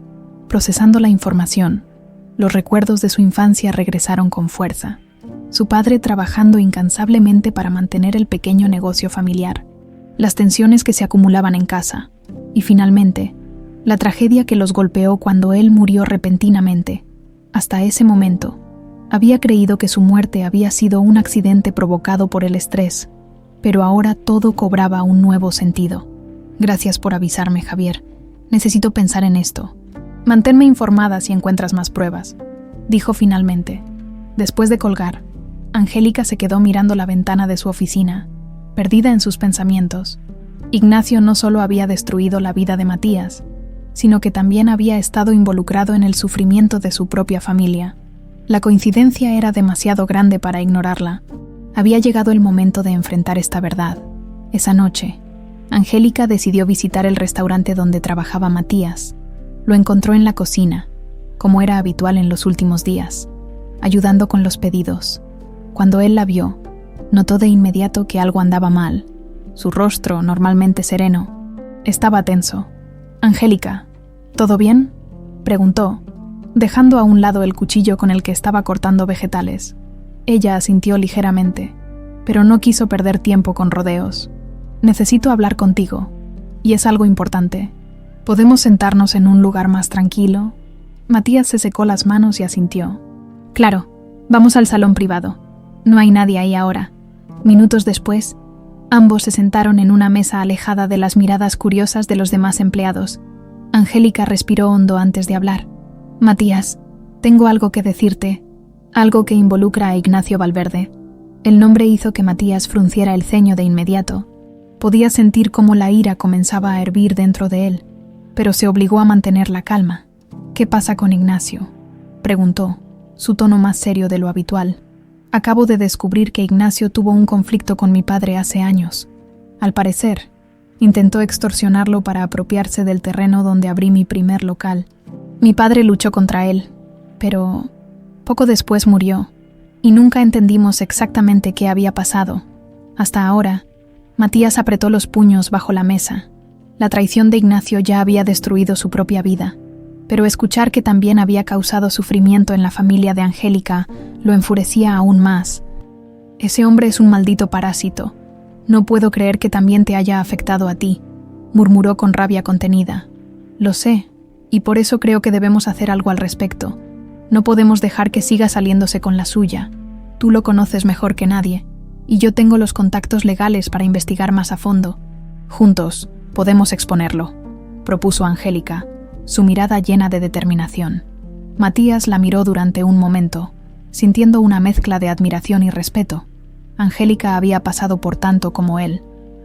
procesando la información. Los recuerdos de su infancia regresaron con fuerza. Su padre trabajando incansablemente para mantener el pequeño negocio familiar, las tensiones que se acumulaban en casa, y finalmente, la tragedia que los golpeó cuando él murió repentinamente. Hasta ese momento, había creído que su muerte había sido un accidente provocado por el estrés, pero ahora todo cobraba un nuevo sentido. «Gracias por avisarme, Javier. Necesito pensar en esto. Manténme informada si encuentras más pruebas», dijo finalmente. Después de colgar, Angélica se quedó mirando la ventana de su oficina, perdida en sus pensamientos. Ignacio no solo había destruido la vida de Matías, sino que también había estado involucrado en el sufrimiento de su propia familia. La coincidencia era demasiado grande para ignorarla. Había llegado el momento de enfrentar esta verdad. Esa noche, Angélica decidió visitar el restaurante donde trabajaba Matías. Lo encontró en la cocina, como era habitual en los últimos días, ayudando con los pedidos. Cuando él la vio, notó de inmediato que algo andaba mal. Su rostro, normalmente sereno, estaba tenso. «Angélica, ¿todo bien?», preguntó, dejando a un lado el cuchillo con el que estaba cortando vegetales. Ella asintió ligeramente, pero no quiso perder tiempo con rodeos. «Necesito hablar contigo, y es algo importante. ¿Podemos sentarnos en un lugar más tranquilo?». Matías se secó las manos y asintió. «Claro, vamos al salón privado. No hay nadie ahí ahora». Minutos después, ambos se sentaron en una mesa alejada de las miradas curiosas de los demás empleados. Angélica respiró hondo antes de hablar. «Matías, tengo algo que decirte, algo que involucra a Ignacio Valverde». El nombre hizo que Matías frunciera el ceño de inmediato. Podía sentir cómo la ira comenzaba a hervir dentro de él, pero se obligó a mantener la calma. «¿Qué pasa con Ignacio?», preguntó, su tono más serio de lo habitual. «Acabo de descubrir que Ignacio tuvo un conflicto con mi padre hace años. Al parecer, intentó extorsionarlo para apropiarse del terreno donde abrí mi primer local. Mi padre luchó contra él, pero poco después murió, y nunca entendimos exactamente qué había pasado. Hasta ahora». Matías apretó los puños bajo la mesa. La traición de Ignacio ya había destruido su propia vida, pero escuchar que también había causado sufrimiento en la familia de Angélica lo enfurecía aún más. «Ese hombre es un maldito parásito. No puedo creer que también te haya afectado a ti», murmuró con rabia contenida. «Lo sé, y por eso creo que debemos hacer algo al respecto. No podemos dejar que siga saliéndose con la suya». Tú lo conoces mejor que nadie, y yo tengo los contactos legales para investigar más a fondo. Juntos podemos exponerlo, propuso Angélica, su mirada llena de determinación. Matías la miró durante un momento, sintiendo una mezcla de admiración y respeto. Angélica había pasado por tanto como él,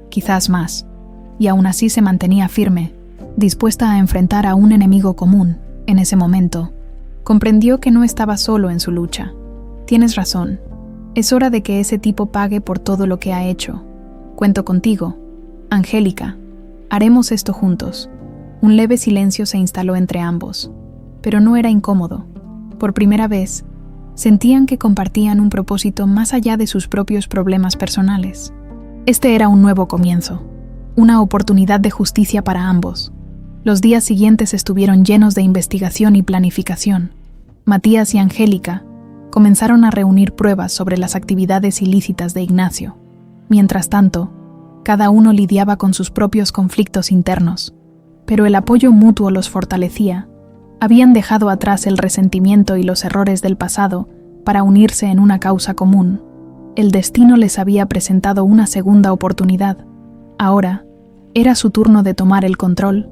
quizás más, y aún así se mantenía firme, dispuesta a enfrentar a un enemigo común. En ese momento, comprendió que no estaba solo en su lucha. Tienes razón, es hora de que ese tipo pague por todo lo que ha hecho. Cuento contigo, Angélica, haremos esto juntos. Un leve silencio se instaló entre ambos, pero no era incómodo. Por primera vez, sentían que compartían un propósito más allá de sus propios problemas personales. Este era un nuevo comienzo, una oportunidad de justicia para ambos. Los días siguientes estuvieron llenos de investigación y planificación. Matías y Angélica comenzaron a reunir pruebas sobre las actividades ilícitas de Ignacio. Mientras tanto, cada uno lidiaba con sus propios conflictos internos, pero el apoyo mutuo los fortalecía. Habían dejado atrás el resentimiento y los errores del pasado para unirse en una causa común. El destino les había presentado una segunda oportunidad. Ahora, era su turno de tomar el control.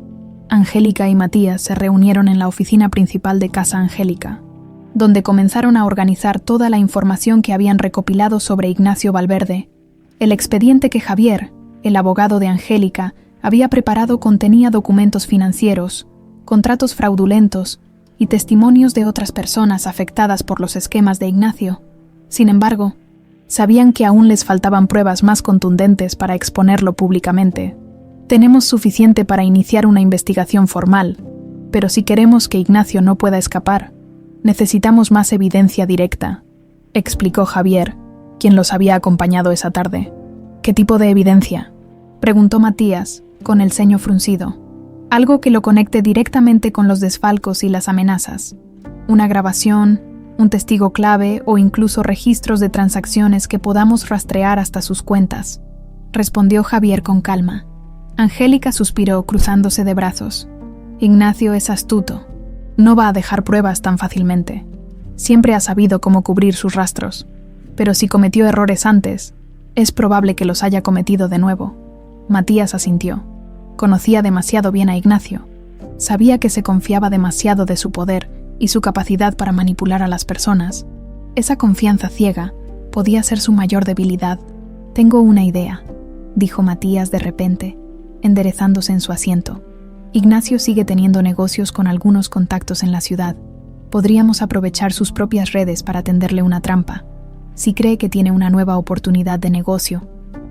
Angélica y Matías se reunieron en la oficina principal de Casa Angélica, donde comenzaron a organizar toda la información que habían recopilado sobre Ignacio Valverde. El expediente que Javier, el abogado de Angélica, había preparado contenía documentos financieros, contratos fraudulentos y testimonios de otras personas afectadas por los esquemas de Ignacio. Sin embargo, sabían que aún les faltaban pruebas más contundentes para exponerlo públicamente. Tenemos suficiente para iniciar una investigación formal, pero si queremos que Ignacio no pueda escapar, necesitamos más evidencia directa, explicó Javier, quien los había acompañado esa tarde. ¿Qué tipo de evidencia?, preguntó Matías, con el ceño fruncido. Algo que lo conecte directamente con los desfalcos y las amenazas. Una grabación, un testigo clave o incluso registros de transacciones que podamos rastrear hasta sus cuentas, respondió Javier con calma. Angélica suspiró cruzándose de brazos. Ignacio es astuto. No va a dejar pruebas tan fácilmente. Siempre ha sabido cómo cubrir sus rastros. Pero si cometió errores antes, es probable que los haya cometido de nuevo. Matías asintió. Conocía demasiado bien a Ignacio. Sabía que se confiaba demasiado de su poder y su capacidad para manipular a las personas. Esa confianza ciega podía ser su mayor debilidad. Tengo una idea, dijo Matías de repente, enderezándose en su asiento. Ignacio sigue teniendo negocios con algunos contactos en la ciudad. Podríamos aprovechar sus propias redes para tenderle una trampa. Si cree que tiene una nueva oportunidad de negocio,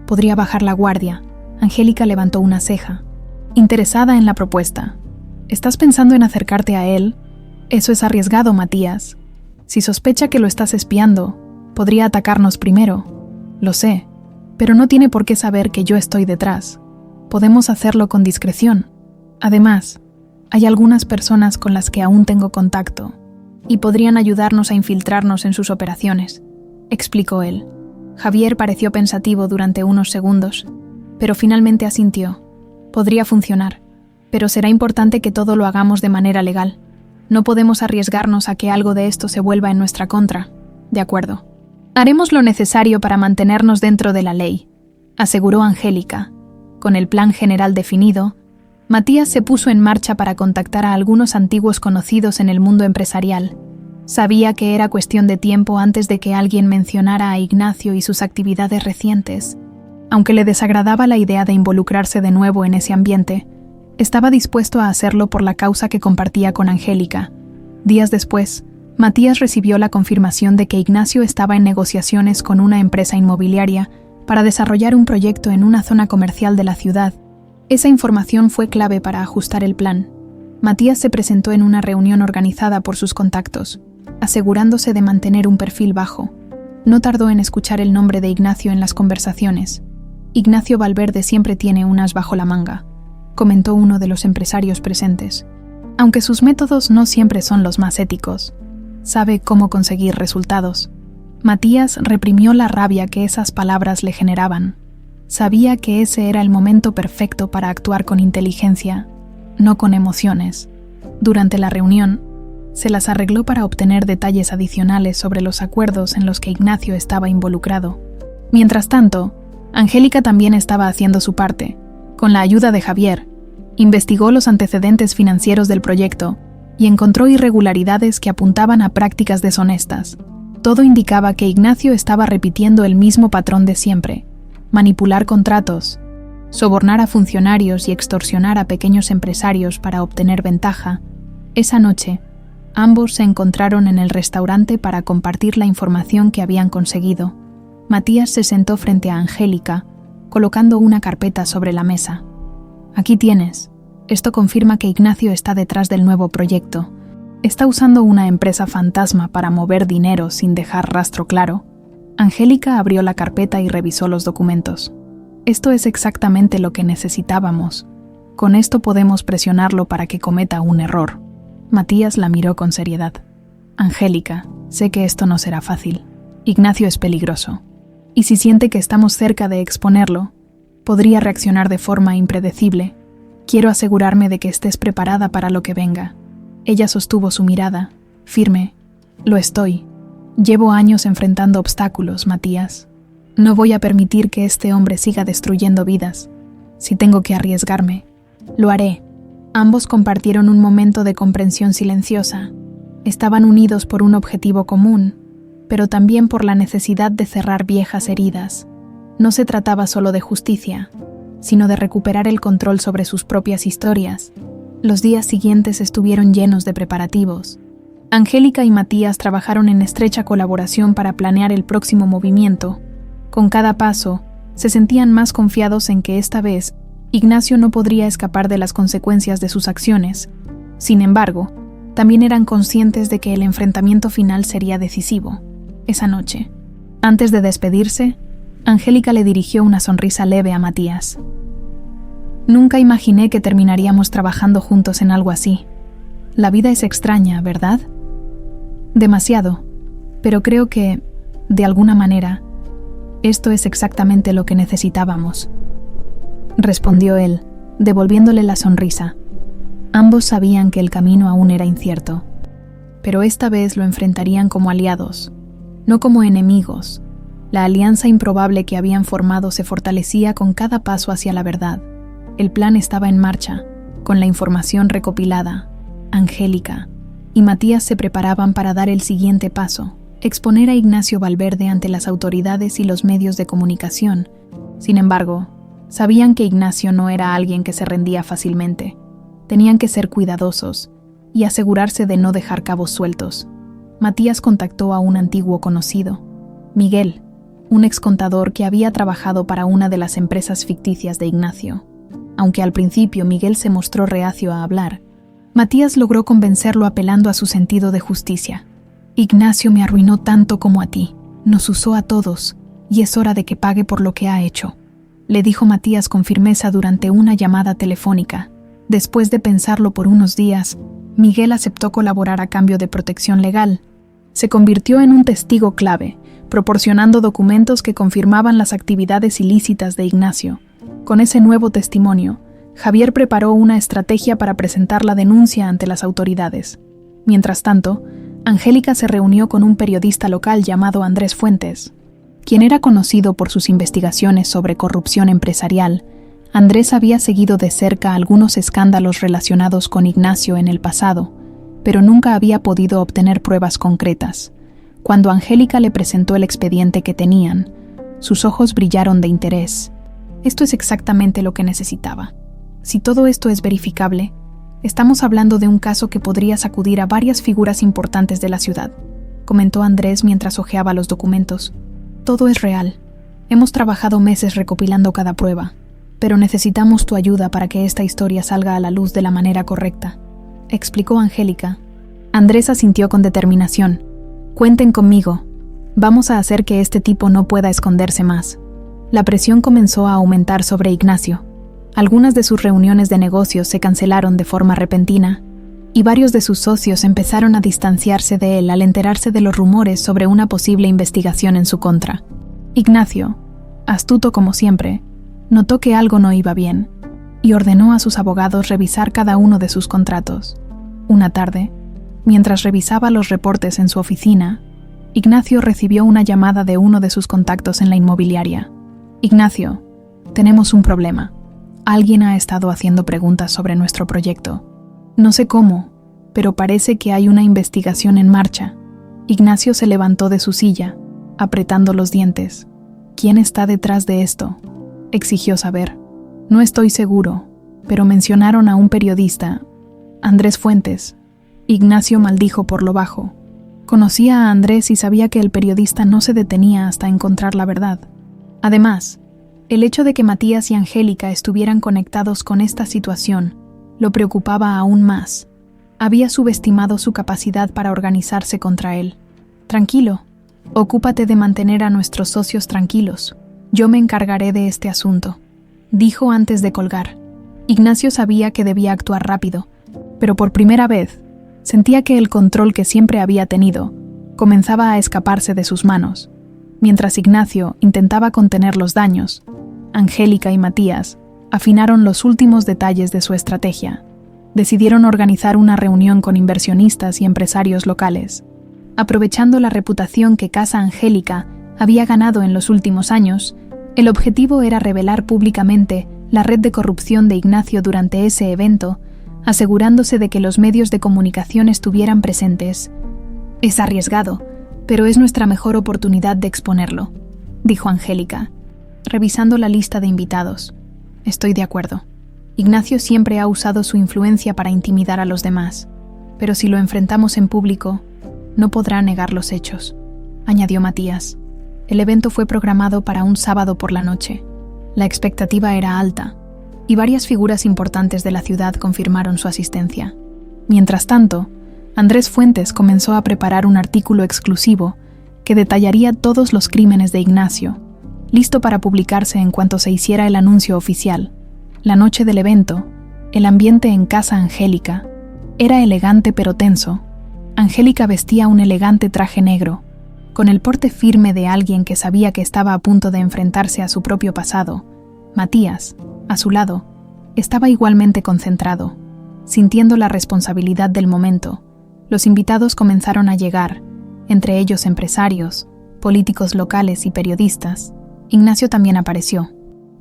podría bajar la guardia. Angélica levantó una ceja, interesada en la propuesta. ¿Estás pensando en acercarte a él? Eso es arriesgado, Matías. Si sospecha que lo estás espiando, podría atacarnos primero. Lo sé, pero no tiene por qué saber que yo estoy detrás. Podemos hacerlo con discreción. Además, hay algunas personas con las que aún tengo contacto y podrían ayudarnos a infiltrarnos en sus operaciones, explicó él. Javier pareció pensativo durante unos segundos, pero finalmente asintió. Podría funcionar, pero será importante que todo lo hagamos de manera legal. No podemos arriesgarnos a que algo de esto se vuelva en nuestra contra. De acuerdo. Haremos lo necesario para mantenernos dentro de la ley, aseguró Angélica. Con el plan general definido, Matías se puso en marcha para contactar a algunos antiguos conocidos en el mundo empresarial. Sabía que era cuestión de tiempo antes de que alguien mencionara a Ignacio y sus actividades recientes. Aunque le desagradaba la idea de involucrarse de nuevo en ese ambiente, estaba dispuesto a hacerlo por la causa que compartía con Angélica. Días después, Matías recibió la confirmación de que Ignacio estaba en negociaciones con una empresa inmobiliaria para desarrollar un proyecto en una zona comercial de la ciudad. Esa información fue clave para ajustar el plan. Matías se presentó en una reunión organizada por sus contactos, asegurándose de mantener un perfil bajo. No tardó en escuchar el nombre de Ignacio en las conversaciones. Ignacio Valverde siempre tiene un as bajo la manga, comentó uno de los empresarios presentes. Aunque sus métodos no siempre son los más éticos, sabe cómo conseguir resultados. Matías reprimió la rabia que esas palabras le generaban. Sabía que ese era el momento perfecto para actuar con inteligencia, no con emociones. Durante la reunión, Se las arregló para obtener detalles adicionales sobre los acuerdos en los que Ignacio estaba involucrado. Mientras tanto, Angélica también estaba haciendo su parte. Con la ayuda de Javier, investigó los antecedentes financieros del proyecto y encontró irregularidades que apuntaban a prácticas deshonestas. Todo indicaba que Ignacio estaba repitiendo el mismo patrón de siempre: manipular contratos, sobornar a funcionarios y extorsionar a pequeños empresarios para obtener ventaja. Esa noche, ambos se encontraron en el restaurante para compartir la información que habían conseguido. Matías se sentó frente a Angélica, colocando una carpeta sobre la mesa. Aquí tienes. Esto confirma que Ignacio está detrás del nuevo proyecto. Está usando una empresa fantasma para mover dinero sin dejar rastro claro. Angélica abrió la carpeta y revisó los documentos. Esto es exactamente lo que necesitábamos. Con esto podemos presionarlo para que cometa un error. Matías la miró con seriedad. Angélica, sé que esto no será fácil. Ignacio es peligroso. Y si siente que estamos cerca de exponerlo, podría reaccionar de forma impredecible. Quiero asegurarme de que estés preparada para lo que venga. Ella sostuvo su mirada, firme. Lo estoy. Llevo años enfrentando obstáculos, Matías. No voy a permitir que este hombre siga destruyendo vidas. Si tengo que arriesgarme, lo haré. Ambos compartieron un momento de comprensión silenciosa. Estaban unidos por un objetivo común, pero también por la necesidad de cerrar viejas heridas. No se trataba solo de justicia, sino de recuperar el control sobre sus propias historias. Los días siguientes estuvieron llenos de preparativos. Angélica y Matías trabajaron en estrecha colaboración para planear el próximo movimiento. Con cada paso, se sentían más confiados en que esta vez Ignacio no podría escapar de las consecuencias de sus acciones. Sin embargo, también eran conscientes de que el enfrentamiento final sería decisivo. Esa noche, antes de despedirse, Angélica le dirigió una sonrisa leve a Matías. Nunca imaginé que terminaríamos trabajando juntos en algo así. La vida es extraña, ¿verdad? Demasiado, pero creo que, de alguna manera, esto es exactamente lo que necesitábamos. Respondió él, devolviéndole la sonrisa. Ambos sabían que el camino aún era incierto, pero esta vez lo enfrentarían como aliados, no como enemigos. La alianza improbable que habían formado se fortalecía con cada paso hacia la verdad. El plan estaba en marcha, con la información recopilada. Angélica y Matías se preparaban para dar el siguiente paso: exponer a Ignacio Valverde ante las autoridades y los medios de comunicación. Sin embargo, sabían que Ignacio no era alguien que se rendía fácilmente. Tenían que ser cuidadosos y asegurarse de no dejar cabos sueltos. Matías contactó a un antiguo conocido, Miguel, un excontador que había trabajado para una de las empresas ficticias de Ignacio. Aunque al principio Miguel se mostró reacio a hablar, Matías logró convencerlo apelando a su sentido de justicia. Ignacio me arruinó tanto como a ti, nos usó a todos, y es hora de que pague por lo que ha hecho, le dijo Matías con firmeza durante una llamada telefónica. Después de pensarlo por unos días, Miguel aceptó colaborar a cambio de protección legal. Se convirtió en un testigo clave, proporcionando documentos que confirmaban las actividades ilícitas de Ignacio. Con ese nuevo testimonio, Javier preparó una estrategia para presentar la denuncia ante las autoridades. Mientras tanto, Angélica se reunió con un periodista local llamado Andrés Fuentes. Quien era conocido por sus investigaciones sobre corrupción empresarial, Andrés había seguido de cerca algunos escándalos relacionados con Ignacio en el pasado, pero nunca había podido obtener pruebas concretas. Cuando Angélica le presentó el expediente que tenían, sus ojos brillaron de interés. Esto es exactamente lo que necesitaba. Si todo esto es verificable, estamos hablando de un caso que podría sacudir a varias figuras importantes de la ciudad, comentó Andrés mientras hojeaba los documentos. Todo es real. Hemos trabajado meses recopilando cada prueba, pero necesitamos tu ayuda para que esta historia salga a la luz de la manera correcta, explicó Angélica. Andrés asintió con determinación. Cuenten conmigo. Vamos a hacer que este tipo no pueda esconderse más. La presión comenzó a aumentar sobre Ignacio. Algunas de sus reuniones de negocios se cancelaron de forma repentina, y varios de sus socios empezaron a distanciarse de él al enterarse de los rumores sobre una posible investigación en su contra. Ignacio, astuto como siempre, notó que algo no iba bien, y ordenó a sus abogados revisar cada uno de sus contratos. Una tarde, Mientras revisaba los reportes en su oficina, Ignacio recibió una llamada de uno de sus contactos en la inmobiliaria. «Ignacio, tenemos un problema. Alguien ha estado haciendo preguntas sobre nuestro proyecto. No sé cómo, pero parece que hay una investigación en marcha». Ignacio se levantó de su silla, apretando los dientes. «¿Quién está detrás de esto?», exigió saber. «No estoy seguro, pero mencionaron a un periodista, Andrés Fuentes». Ignacio maldijo por lo bajo. Conocía a Andrés y sabía que el periodista no se detenía hasta encontrar la verdad. Además, el hecho de que Matías y Angélica estuvieran conectados con esta situación lo preocupaba aún más. Había subestimado su capacidad para organizarse contra él. «Tranquilo, ocúpate de mantener a nuestros socios tranquilos. Yo me encargaré de este asunto», dijo antes de colgar. Ignacio sabía que debía actuar rápido, pero por primera vez sentía que el control que siempre había tenido comenzaba a escaparse de sus manos. Mientras Ignacio intentaba contener los daños, Angélica y Matías afinaron los últimos detalles de su estrategia. Decidieron organizar una reunión con inversionistas y empresarios locales. Aprovechando la reputación que Casa Angélica había ganado en los últimos años, el objetivo era revelar públicamente la red de corrupción de Ignacio durante ese evento, asegurándose de que los medios de comunicación estuvieran presentes. «Es arriesgado, pero es nuestra mejor oportunidad de exponerlo», dijo Angélica, revisando la lista de invitados. «Estoy de acuerdo. Ignacio siempre ha usado su influencia para intimidar a los demás, pero si lo enfrentamos en público, no podrá negar los hechos», añadió Matías. El evento fue programado para un sábado por la noche. La expectativa era alta, y varias figuras importantes de la ciudad confirmaron su asistencia. Mientras tanto, Andrés Fuentes comenzó a preparar un artículo exclusivo que detallaría todos los crímenes de Ignacio, listo para publicarse en cuanto se hiciera el anuncio oficial. La noche del evento, el ambiente en Casa Angélica era elegante pero tenso. Angélica vestía un elegante traje negro, con el porte firme de alguien que sabía que estaba a punto de enfrentarse a su propio pasado. Matías, a su lado, estaba igualmente concentrado, sintiendo la responsabilidad del momento. Los invitados comenzaron a llegar, entre ellos empresarios, políticos locales y periodistas. Ignacio también apareció,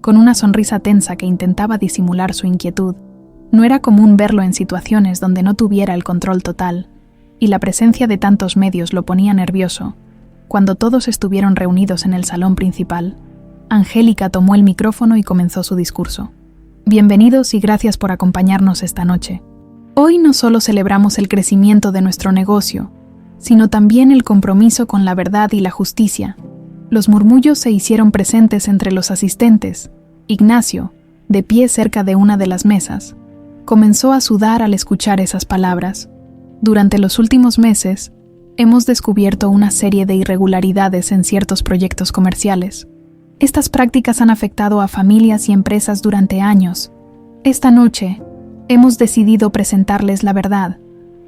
con una sonrisa tensa que intentaba disimular su inquietud. No era común verlo en situaciones donde no tuviera el control total, y la presencia de tantos medios lo ponía nervioso. Cuando todos estuvieron reunidos en el salón principal, Angélica tomó el micrófono y comenzó su discurso. «Bienvenidos y gracias por acompañarnos esta noche. Hoy no solo celebramos el crecimiento de nuestro negocio, sino también el compromiso con la verdad y la justicia». Los murmullos se hicieron presentes entre los asistentes. Ignacio, de pie cerca de una de las mesas, comenzó a sudar al escuchar esas palabras. «Durante los últimos meses, hemos descubierto una serie de irregularidades en ciertos proyectos comerciales. Estas prácticas han afectado a familias y empresas durante años. Esta noche, hemos decidido presentarles la verdad»,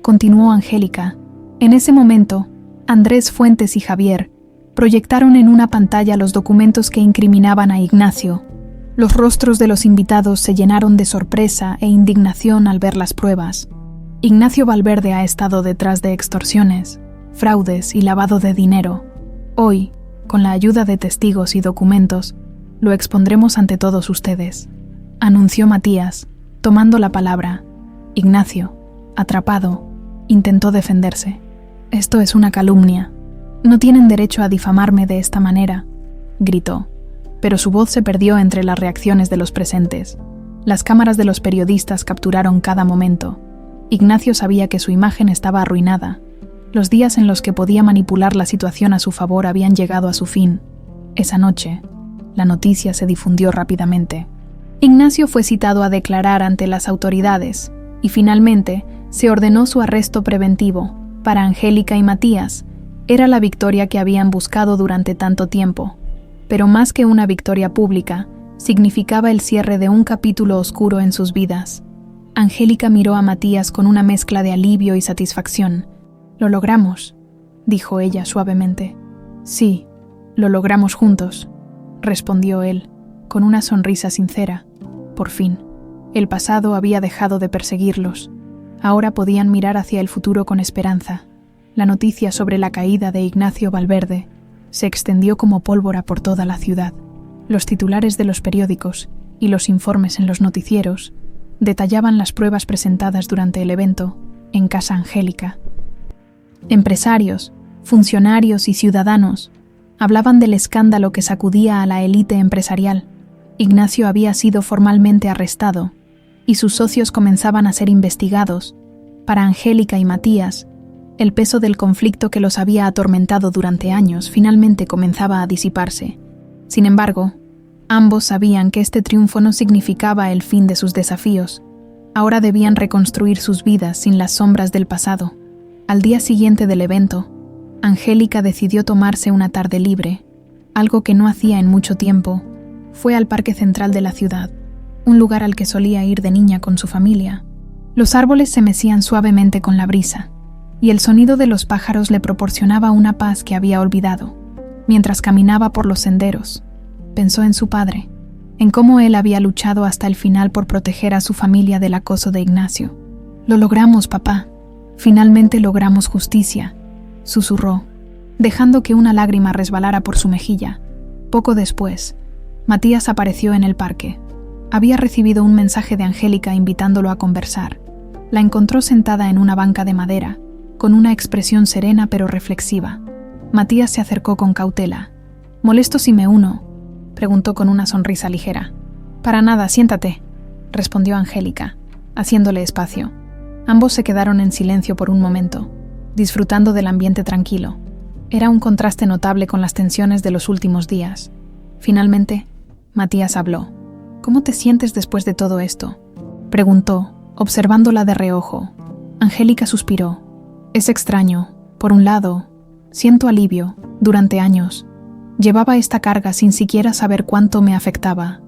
continuó Angélica. En ese momento, Andrés Fuentes y Javier proyectaron en una pantalla los documentos que incriminaban a Ignacio. Los rostros de los invitados se llenaron de sorpresa e indignación al ver las pruebas. Ignacio Valverde ha estado detrás de extorsiones, fraudes y lavado de dinero. Hoy, con la ayuda de testigos y documentos, lo expondremos ante todos ustedes», anunció Matías, tomando la palabra. Ignacio, atrapado, intentó defenderse. «Esto es una calumnia. No tienen derecho a difamarme de esta manera», gritó, pero su voz se perdió entre las reacciones de los presentes. Las cámaras de los periodistas capturaron cada momento. Ignacio sabía que su imagen estaba arruinada. Los días en los que podía manipular la situación a su favor habían llegado a su fin. Esa noche, la noticia se difundió rápidamente. Ignacio fue citado a declarar ante las autoridades y finalmente se ordenó su arresto preventivo. Para Angélica y Matías, era la victoria que habían buscado durante tanto tiempo, pero más que una victoria pública, significaba el cierre de un capítulo oscuro en sus vidas. Angélica miró a Matías con una mezcla de alivio y satisfacción. «Lo logramos», dijo ella suavemente. «Sí, lo logramos juntos», respondió él, con una sonrisa sincera. Por fin, el pasado había dejado de perseguirlos. Ahora podían mirar hacia el futuro con esperanza. La noticia sobre la caída de Ignacio Valverde se extendió como pólvora por toda la ciudad. Los titulares de los periódicos y los informes en los noticieros detallaban las pruebas presentadas durante el evento en Casa Angélica. Empresarios, funcionarios y ciudadanos hablaban del escándalo que sacudía a la élite empresarial. Ignacio había sido formalmente arrestado y sus socios comenzaban a ser investigados. Para Angélica y Matías, el peso del conflicto que los había atormentado durante años finalmente comenzaba a disiparse. Sin embargo, ambos sabían que este triunfo no significaba el fin de sus desafíos. Ahora debían reconstruir sus vidas sin las sombras del pasado. Al día siguiente del evento, Angélica decidió tomarse una tarde libre, algo que no hacía en mucho tiempo. Fue al parque central de la ciudad, un lugar al que solía ir de niña con su familia. Los árboles se mecían suavemente con la brisa, y el sonido de los pájaros le proporcionaba una paz que había olvidado. Mientras caminaba por los senderos, pensó en su padre, en cómo él había luchado hasta el final por proteger a su familia del acoso de Ignacio. «Lo logramos, papá. Finalmente logramos justicia», susurró, dejando que una lágrima resbalara por su mejilla. Poco después, Matías apareció en el parque. Había recibido un mensaje de Angélica invitándolo a conversar. La encontró sentada en una banca de madera, con una expresión serena pero reflexiva. Matías se acercó con cautela. «¿Molesto si me uno?», preguntó con una sonrisa ligera. «Para nada, siéntate», respondió Angélica, haciéndole espacio. Ambos se quedaron en silencio por un momento, disfrutando del ambiente tranquilo. Era un contraste notable con las tensiones de los últimos días. Finalmente, Matías habló. «¿Cómo te sientes después de todo esto?», preguntó, observándola de reojo. Angélica suspiró. «Es extraño. Por un lado, siento alivio. Durante años llevaba esta carga sin siquiera saber cuánto me afectaba.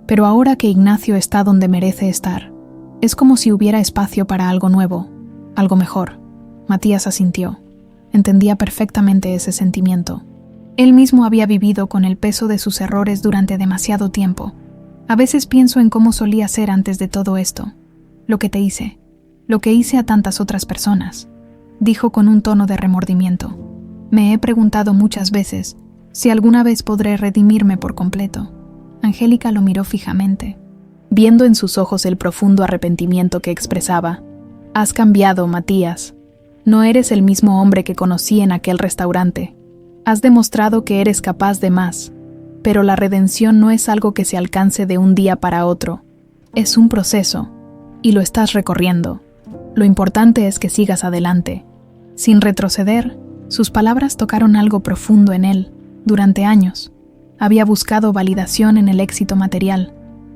Pero ahora que Ignacio está donde merece estar, es como si hubiera espacio para algo nuevo, algo mejor». Matías asintió. Entendía perfectamente ese sentimiento. Él mismo había vivido con el peso de sus errores durante demasiado tiempo. «A veces pienso en cómo solía ser antes de todo esto. Lo que te hice, lo que hice a tantas otras personas», dijo con un tono de remordimiento. «Me he preguntado muchas veces si alguna vez podré redimirme por completo». Angélica lo miró fijamente, viendo en sus ojos el profundo arrepentimiento que expresaba. «Has cambiado, Matías. No eres el mismo hombre que conocí en aquel restaurante. Has demostrado que eres capaz de más, pero la redención no es algo que se alcance de un día para otro. Es un proceso, y lo estás recorriendo. Lo importante es que sigas adelante». Sin retroceder, sus palabras tocaron algo profundo en él. Durante años, había buscado validación en el éxito material,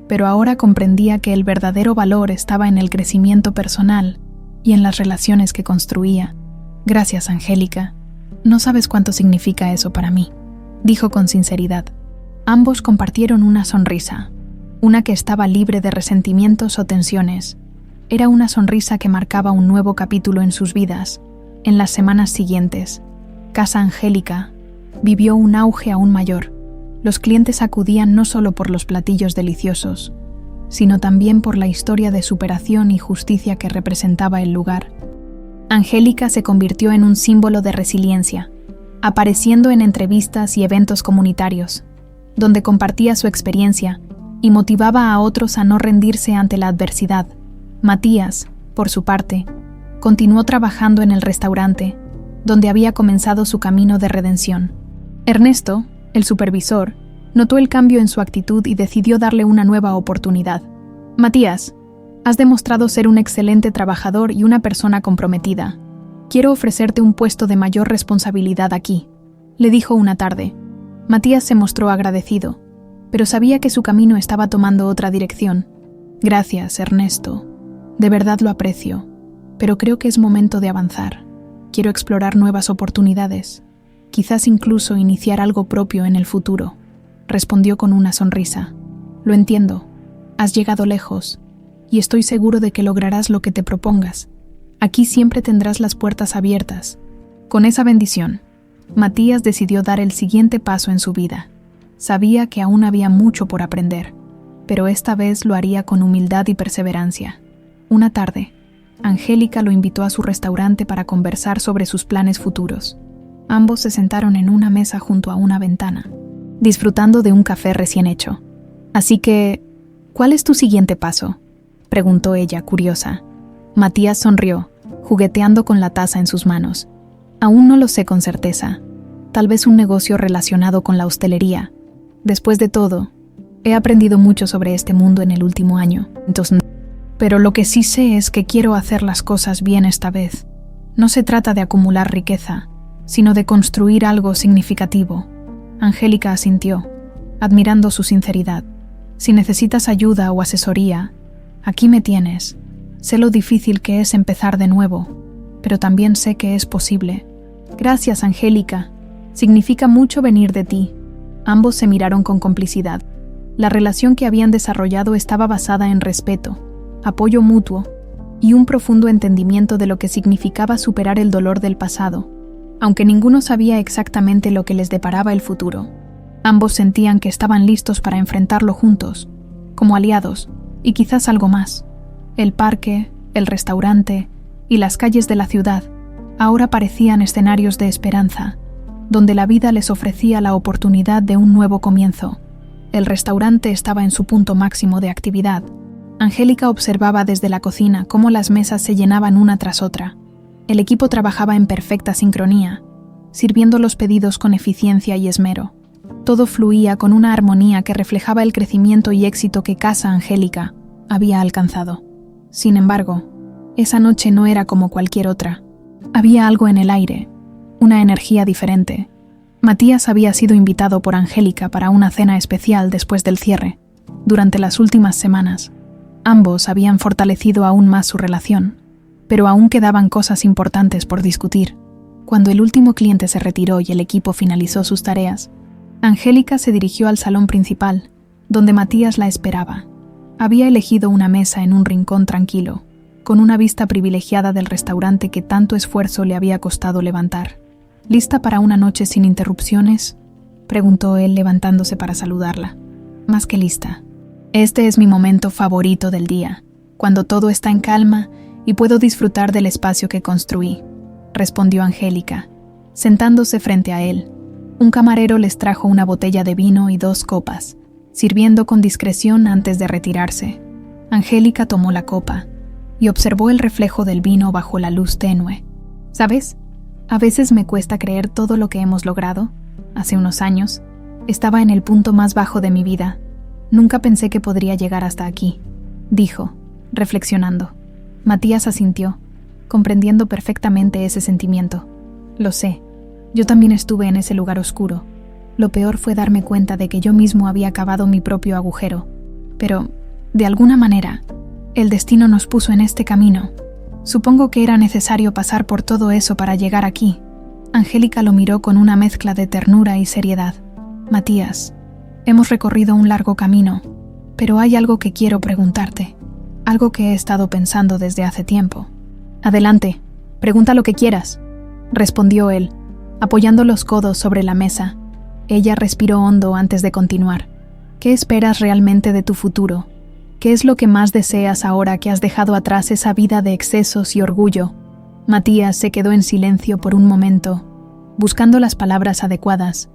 pero ahora comprendía que el verdadero valor estaba en el crecimiento personal y en las relaciones que construía. «Gracias, Angélica. No sabes cuánto significa eso para mí», dijo con sinceridad. Ambos compartieron una sonrisa, una que estaba libre de resentimientos o tensiones. Era una sonrisa que marcaba un nuevo capítulo en sus vidas. En las semanas siguientes, Casa Angélica vivió un auge aún mayor. Los clientes acudían no solo por los platillos deliciosos, sino también por la historia de superación y justicia que representaba el lugar. Angélica se convirtió en un símbolo de resiliencia, apareciendo en entrevistas y eventos comunitarios, donde compartía su experiencia y motivaba a otros a no rendirse ante la adversidad. Matías, por su parte, continuó trabajando en el restaurante, donde había comenzado su camino de redención. Ernesto, el supervisor, notó el cambio en su actitud y decidió darle una nueva oportunidad. «Matías, has demostrado ser un excelente trabajador y una persona comprometida. Quiero ofrecerte un puesto de mayor responsabilidad aquí», le dijo una tarde. Matías se mostró agradecido, pero sabía que su camino estaba tomando otra dirección. «Gracias, Ernesto. De verdad lo aprecio, pero creo que es momento de avanzar. Quiero explorar nuevas oportunidades, quizás incluso iniciar algo propio en el futuro», respondió con una sonrisa. «Lo entiendo. Has llegado lejos, y estoy seguro de que lograrás lo que te propongas. Aquí siempre tendrás las puertas abiertas». Con esa bendición, Matías decidió dar el siguiente paso en su vida. Sabía que aún había mucho por aprender, pero esta vez lo haría con humildad y perseverancia. Una tarde, Angélica lo invitó a su restaurante para conversar sobre sus planes futuros. Ambos se sentaron en una mesa junto a una ventana, disfrutando de un café recién hecho. Así que, ¿cuál es tu siguiente paso?, preguntó ella, curiosa. Matías sonrió, jugueteando con la taza en sus manos. Aún no lo sé con certeza. Tal vez un negocio relacionado con la hostelería. Después de todo, he aprendido mucho sobre este mundo en el último año, pero lo que sí sé es que quiero hacer las cosas bien esta vez. No se trata de acumular riqueza, sino de construir algo significativo. Angélica asintió, admirando su sinceridad. Si necesitas ayuda o asesoría, aquí me tienes. Sé lo difícil que es empezar de nuevo, pero también sé que es posible. Gracias, Angélica. Significa mucho venir de ti. Ambos se miraron con complicidad. La relación que habían desarrollado estaba basada en respeto, apoyo mutuo y un profundo entendimiento de lo que significaba superar el dolor del pasado, aunque ninguno sabía exactamente lo que les deparaba el futuro. Ambos sentían que estaban listos para enfrentarlo juntos, como aliados, y quizás algo más. El parque, el restaurante y las calles de la ciudad ahora parecían escenarios de esperanza, donde la vida les ofrecía la oportunidad de un nuevo comienzo. El restaurante estaba en su punto máximo de actividad. Angélica observaba desde la cocina cómo las mesas se llenaban una tras otra. El equipo trabajaba en perfecta sincronía, sirviendo los pedidos con eficiencia y esmero. Todo fluía con una armonía que reflejaba el crecimiento y éxito que Casa Angélica había alcanzado. Sin embargo, esa noche no era como cualquier otra. Había algo en el aire, una energía diferente. Matías había sido invitado por Angélica para una cena especial después del cierre. Durante las últimas semanas, ambos habían fortalecido aún más su relación, pero aún quedaban cosas importantes por discutir. Cuando el último cliente se retiró y el equipo finalizó sus tareas, Angélica se dirigió al salón principal, donde Matías la esperaba. Había elegido una mesa en un rincón tranquilo, con una vista privilegiada del restaurante que tanto esfuerzo le había costado levantar. ¿Lista para una noche sin interrupciones?, preguntó él levantándose para saludarla. Más que lista. Este es mi momento favorito del día, cuando todo está en calma y puedo disfrutar del espacio que construí, respondió Angélica, sentándose frente a él. Un camarero les trajo una botella de vino y 2 copas, sirviendo con discreción antes de retirarse. Angélica tomó la copa y observó el reflejo del vino bajo la luz tenue. ¿Sabes? A veces me cuesta creer todo lo que hemos logrado. Hace unos años, estaba en el punto más bajo de mi vida. Nunca pensé que podría llegar hasta aquí, dijo, reflexionando. Matías asintió, comprendiendo perfectamente ese sentimiento. Lo sé, yo también estuve en ese lugar oscuro. Lo peor fue darme cuenta de que yo mismo había cavado mi propio agujero. Pero, de alguna manera, el destino nos puso en este camino. Supongo que era necesario pasar por todo eso para llegar aquí. Angélica lo miró con una mezcla de ternura y seriedad. Matías, hemos recorrido un largo camino, pero hay algo que quiero preguntarte, algo que he estado pensando desde hace tiempo. Adelante, pregunta lo que quieras, respondió él, apoyando los codos sobre la mesa. Ella respiró hondo antes de continuar. ¿Qué esperas realmente de tu futuro? ¿Qué es lo que más deseas ahora que has dejado atrás esa vida de excesos y orgullo? Matías se quedó en silencio por un momento, buscando las palabras adecuadas.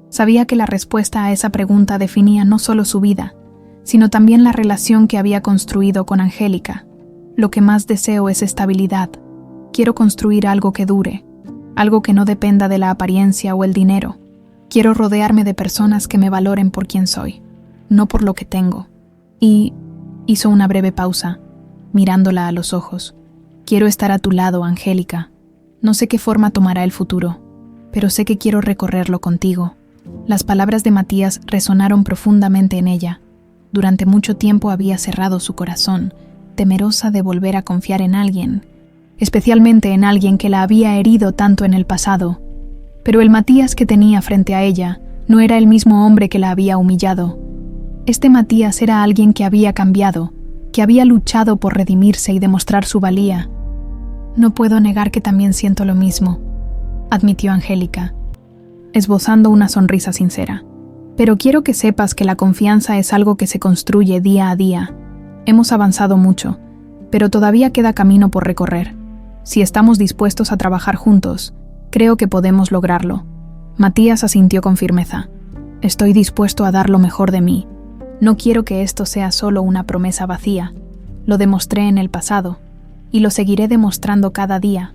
Sabía que la respuesta a esa pregunta definía no solo su vida, sino también la relación que había construido con Angélica. Lo que más deseo es estabilidad. Quiero construir algo que dure, algo que no dependa de la apariencia o el dinero. Quiero rodearme de personas que me valoren por quien soy, no por lo que tengo. Y hizo una breve pausa, mirándola a los ojos. Quiero estar a tu lado, Angélica. No sé qué forma tomará el futuro, pero sé que quiero recorrerlo contigo. Las palabras de Matías resonaron profundamente en ella. Durante mucho tiempo había cerrado su corazón, temerosa de volver a confiar en alguien, especialmente en alguien que la había herido tanto en el pasado. Pero el Matías que tenía frente a ella no era el mismo hombre que la había humillado. Este Matías era alguien que había cambiado, que había luchado por redimirse y demostrar su valía. No puedo negar que también siento lo mismo, admitió Angélica, esbozando una sonrisa sincera. Pero quiero que sepas que la confianza es algo que se construye día a día. Hemos avanzado mucho, pero todavía queda camino por recorrer. Si estamos dispuestos a trabajar juntos, creo que podemos lograrlo. Matías asintió con firmeza. Estoy dispuesto a dar lo mejor de mí. No quiero que esto sea solo una promesa vacía. Lo demostré en el pasado, y lo seguiré demostrando cada día.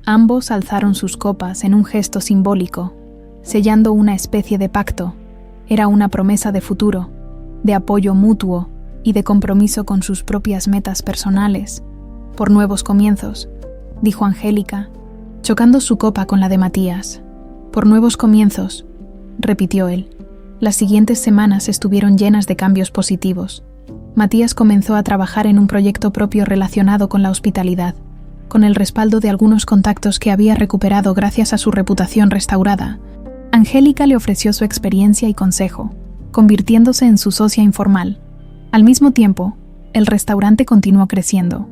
Ambos alzaron sus copas en un gesto simbólico, sellando una especie de pacto. Era una promesa de futuro, de apoyo mutuo y de compromiso con sus propias metas personales. Por nuevos comienzos, dijo Angélica, chocando su copa con la de Matías. Por nuevos comienzos, repitió él. Las siguientes semanas estuvieron llenas de cambios positivos. Matías comenzó a trabajar en un proyecto propio relacionado con la hospitalidad, con el respaldo de algunos contactos que había recuperado gracias a su reputación restaurada. Angélica le ofreció su experiencia y consejo, convirtiéndose en su socia informal. Al mismo tiempo, el restaurante continuó creciendo.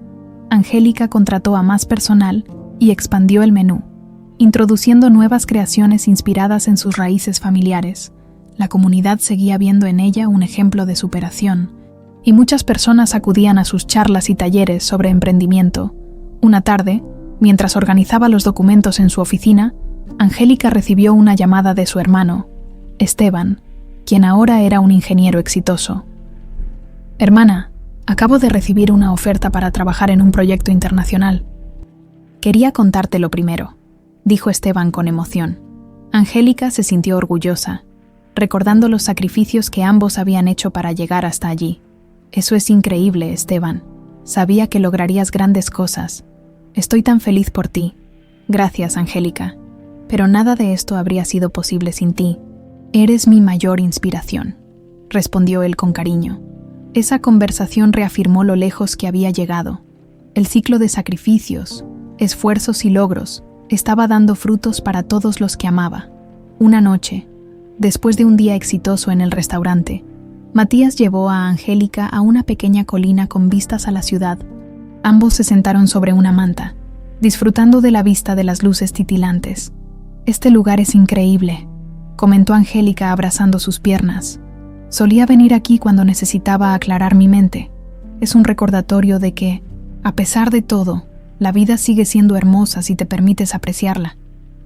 Angélica contrató a más personal y expandió el menú, introduciendo nuevas creaciones inspiradas en sus raíces familiares. La comunidad seguía viendo en ella un ejemplo de superación, y muchas personas acudían a sus charlas y talleres sobre emprendimiento. Una tarde, mientras organizaba los documentos en su oficina, Angélica recibió una llamada de su hermano, Esteban, quien ahora era un ingeniero exitoso. «Hermana, acabo de recibir una oferta para trabajar en un proyecto internacional. Quería contártelo primero», dijo Esteban con emoción. Angélica se sintió orgullosa, recordando los sacrificios que ambos habían hecho para llegar hasta allí. «Eso es increíble, Esteban. Sabía que lograrías grandes cosas. Estoy tan feliz por ti». «Gracias, Angélica. Pero nada de esto habría sido posible sin ti. Eres mi mayor inspiración», respondió él con cariño. Esa conversación reafirmó lo lejos que había llegado. El ciclo de sacrificios, esfuerzos y logros estaba dando frutos para todos los que amaba. Una noche, después de un día exitoso en el restaurante, Matías llevó a Angélica a una pequeña colina con vistas a la ciudad. Ambos se sentaron sobre una manta, disfrutando de la vista de las luces titilantes. «Este lugar es increíble», comentó Angélica abrazando sus piernas. «Solía venir aquí cuando necesitaba aclarar mi mente. Es un recordatorio de que, a pesar de todo, la vida sigue siendo hermosa si te permites apreciarla»,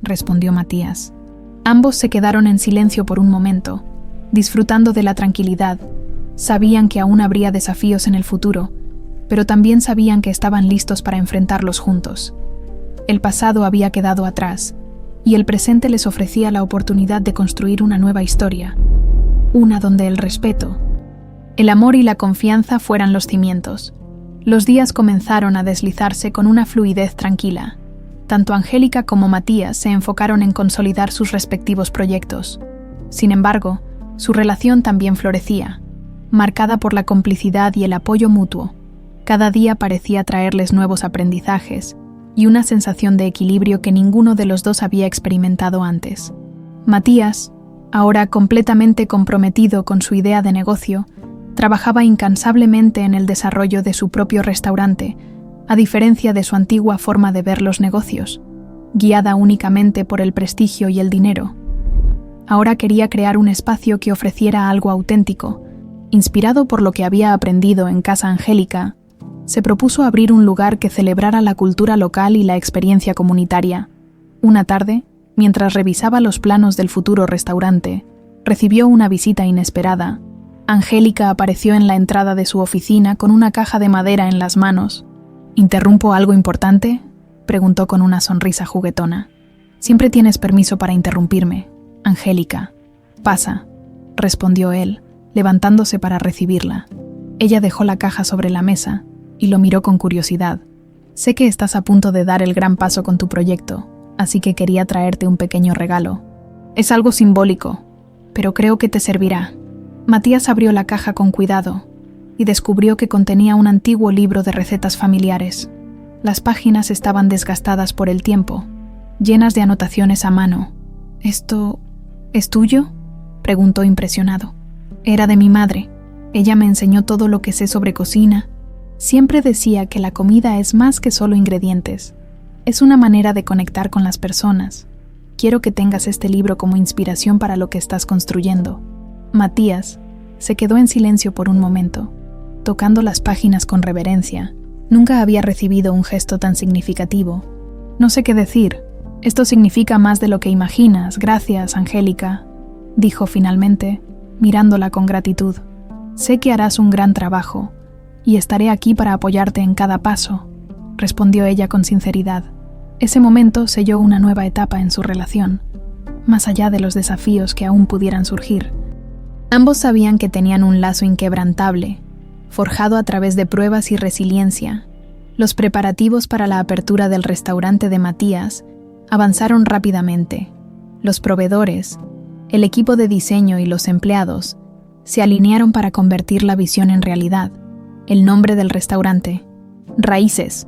respondió Matías. Ambos se quedaron en silencio por un momento, disfrutando de la tranquilidad. Sabían que aún habría desafíos en el futuro, pero también sabían que estaban listos para enfrentarlos juntos. El pasado había quedado atrás, y el presente les ofrecía la oportunidad de construir una nueva historia, una donde el respeto, el amor y la confianza fueran los cimientos. Los días comenzaron a deslizarse con una fluidez tranquila. Tanto Angélica como Matías se enfocaron en consolidar sus respectivos proyectos. Sin embargo, su relación también florecía, marcada por la complicidad y el apoyo mutuo. Cada día parecía traerles nuevos aprendizajes y una sensación de equilibrio que ninguno de los dos había experimentado antes. Matías, ahora completamente comprometido con su idea de negocio, trabajaba incansablemente en el desarrollo de su propio restaurante, a diferencia de su antigua forma de ver los negocios, guiada únicamente por el prestigio y el dinero. Ahora quería crear un espacio que ofreciera algo auténtico. Inspirado por lo que había aprendido en Casa Angélica, se propuso abrir un lugar que celebrara la cultura local y la experiencia comunitaria. Una tarde, mientras revisaba los planos del futuro restaurante, recibió una visita inesperada. Angélica apareció en la entrada de su oficina con una caja de madera en las manos. «¿Interrumpo algo importante?», preguntó con una sonrisa juguetona. «Siempre tienes permiso para interrumpirme, Angélica». «Pasa», respondió él, levantándose para recibirla. Ella dejó la caja sobre la mesa y lo miró con curiosidad. «Sé que estás a punto de dar el gran paso con tu proyecto, así que quería traerte un pequeño regalo. Es algo simbólico, pero creo que te servirá». Matías abrió la caja con cuidado y descubrió que contenía un antiguo libro de recetas familiares. Las páginas estaban desgastadas por el tiempo, llenas de anotaciones a mano. «¿Esto es tuyo?», preguntó impresionado. «Era de mi madre. Ella me enseñó todo lo que sé sobre cocina. Siempre decía que la comida es más que solo ingredientes. Es una manera de conectar con las personas. Quiero que tengas este libro como inspiración para lo que estás construyendo». Matías se quedó en silencio por un momento, tocando las páginas con reverencia, Nunca había recibido un gesto tan significativo. No sé qué decir. Esto significa más de lo que imaginas. Gracias, Angélica, dijo finalmente, mirándola con gratitud. Sé que harás un gran trabajo y estaré aquí para apoyarte en cada paso, respondió ella con sinceridad. Ese momento selló una nueva etapa en su relación, más allá de los desafíos que aún pudieran surgir. Ambos sabían que tenían un lazo inquebrantable, forjado a través de pruebas y resiliencia. Los preparativos para la apertura del restaurante de Matías avanzaron rápidamente. Los proveedores, el equipo de diseño y los empleados se alinearon para convertir la visión en realidad. El nombre del restaurante, Raíces,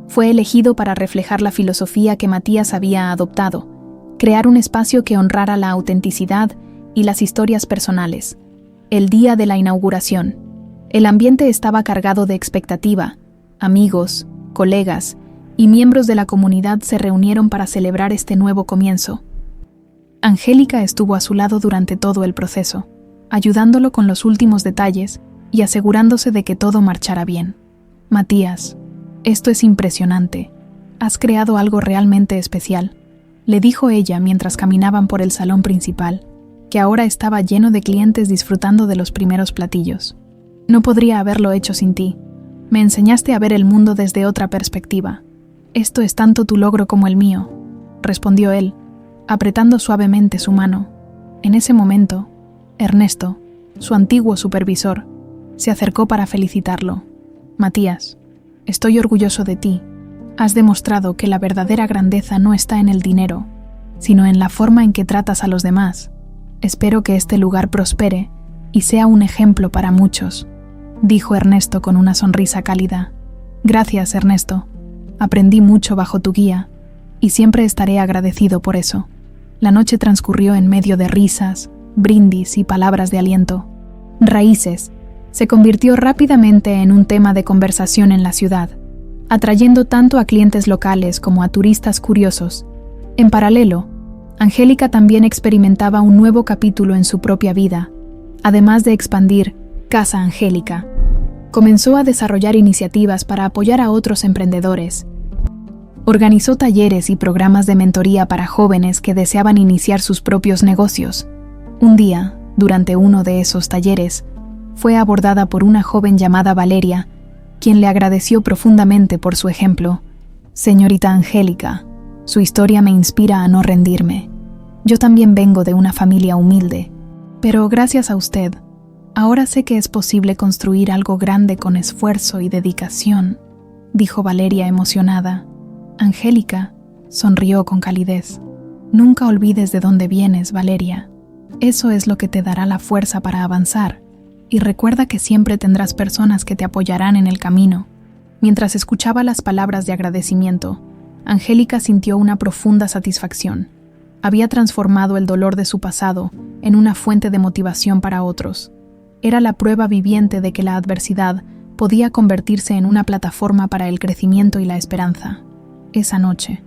fue elegido para reflejar la filosofía que Matías había adoptado, crear un espacio que honrara la autenticidad y las historias personales. El día de la inauguración, el ambiente estaba cargado de expectativa. Amigos, colegas y miembros de la comunidad se reunieron para celebrar este nuevo comienzo. Angélica estuvo a su lado durante todo el proceso, ayudándolo con los últimos detalles y asegurándose de que todo marchara bien. Matías, esto es impresionante. Has creado algo realmente especial, le dijo ella mientras caminaban por el salón principal, que ahora estaba lleno de clientes disfrutando de los primeros platillos. No podría haberlo hecho sin ti. Me enseñaste a ver el mundo desde otra perspectiva. Esto es tanto tu logro como el mío, respondió él, apretando suavemente su mano. En ese momento, Ernesto, su antiguo supervisor, se acercó para felicitarlo. Matías, estoy orgulloso de ti. Has demostrado que la verdadera grandeza no está en el dinero, sino en la forma en que tratas a los demás. Espero que este lugar prospere y sea un ejemplo para muchos, dijo Ernesto con una sonrisa cálida. Gracias, Ernesto. Aprendí mucho bajo tu guía y siempre estaré agradecido por eso. La noche transcurrió en medio de risas, brindis y palabras de aliento. Raíces se convirtió rápidamente en un tema de conversación en la ciudad, atrayendo tanto a clientes locales como a turistas curiosos. En paralelo, Angélica también experimentaba un nuevo capítulo en su propia vida. Además de expandir Casa Angélica, comenzó a desarrollar iniciativas para apoyar a otros emprendedores. Organizó talleres y programas de mentoría para jóvenes que deseaban iniciar sus propios negocios. Un día, durante uno de esos talleres, fue abordada por una joven llamada Valeria, quien le agradeció profundamente por su ejemplo. Señorita Angélica, su historia me inspira a no rendirme. Yo también vengo de una familia humilde, pero gracias a usted, ahora sé que es posible construir algo grande con esfuerzo y dedicación, dijo Valeria emocionada. Angélica sonrió con calidez. Nunca olvides de dónde vienes, Valeria. Eso es lo que te dará la fuerza para avanzar. Y recuerda que siempre tendrás personas que te apoyarán en el camino. Mientras escuchaba las palabras de agradecimiento, Angélica sintió una profunda satisfacción. Había transformado el dolor de su pasado en una fuente de motivación para otros. Era la prueba viviente de que la adversidad podía convertirse en una plataforma para el crecimiento y la esperanza. Esa noche,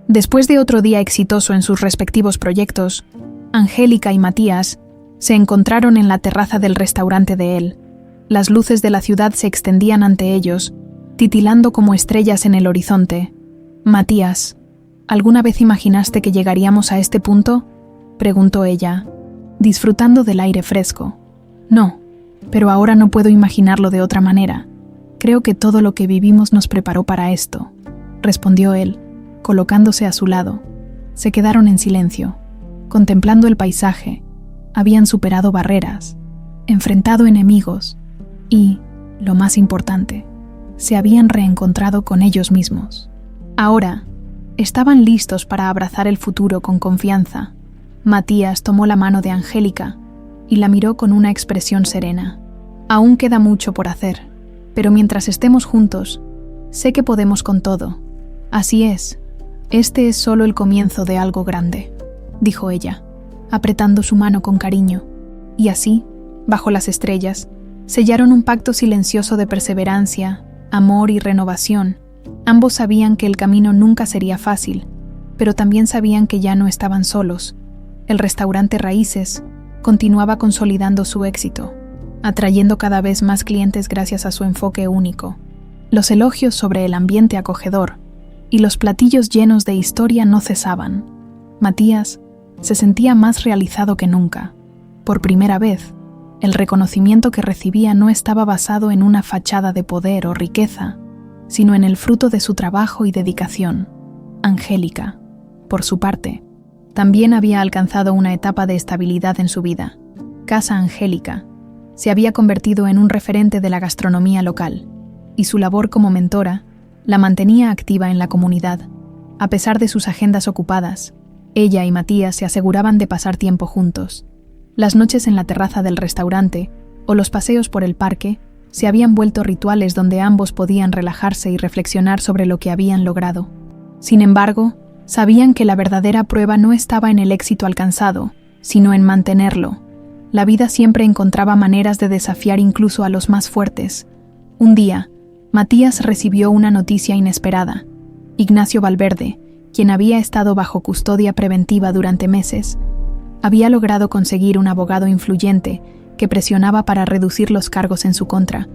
después de otro día exitoso en sus respectivos proyectos, Angélica y Matías se encontraron en la terraza del restaurante de él. Las luces de la ciudad se extendían ante ellos, titilando como estrellas en el horizonte. Matías, ¿alguna vez imaginaste que llegaríamos a este punto?, preguntó ella, disfrutando del aire fresco. No, pero ahora no puedo imaginarlo de otra manera. Creo que todo lo que vivimos nos preparó para esto, respondió él, colocándose a su lado. Se quedaron en silencio, contemplando el paisaje. Habían superado barreras, enfrentado enemigos y, lo más importante, se habían reencontrado con ellos mismos. Ahora, estaban listos para abrazar el futuro con confianza. Matías tomó la mano de Angélica y la miró con una expresión serena. Aún queda mucho por hacer, pero mientras estemos juntos, sé que podemos con todo. Así es, este es solo el comienzo de algo grande, dijo ella, apretando su mano con cariño, y así, bajo las estrellas, sellaron un pacto silencioso de perseverancia, amor y renovación. Ambos sabían que el camino nunca sería fácil, pero también sabían que ya no estaban solos. El restaurante Raíces continuaba consolidando su éxito, atrayendo cada vez más clientes gracias a su enfoque único. Los elogios sobre el ambiente acogedor y los platillos llenos de historia no cesaban. Matías se sentía más realizado que nunca. Por primera vez, el reconocimiento que recibía no estaba basado en una fachada de poder o riqueza, sino en el fruto de su trabajo y dedicación. Angélica, por su parte, también había alcanzado una etapa de estabilidad en su vida. Casa Angélica se había convertido en un referente de la gastronomía local, y su labor como mentora la mantenía activa en la comunidad. A pesar de sus agendas ocupadas, ella y Matías se aseguraban de pasar tiempo juntos. Las noches en la terraza del restaurante o los paseos por el parque se habían vuelto rituales donde ambos podían relajarse y reflexionar sobre lo que habían logrado. Sin embargo, sabían que la verdadera prueba no estaba en el éxito alcanzado, sino en mantenerlo. La vida siempre encontraba maneras de desafiar incluso a los más fuertes. Un día, Matías recibió una noticia inesperada. Ignacio Valverde, quien había estado bajo custodia preventiva durante meses, había logrado conseguir un abogado influyente que presionaba para reducir los cargos en su contra.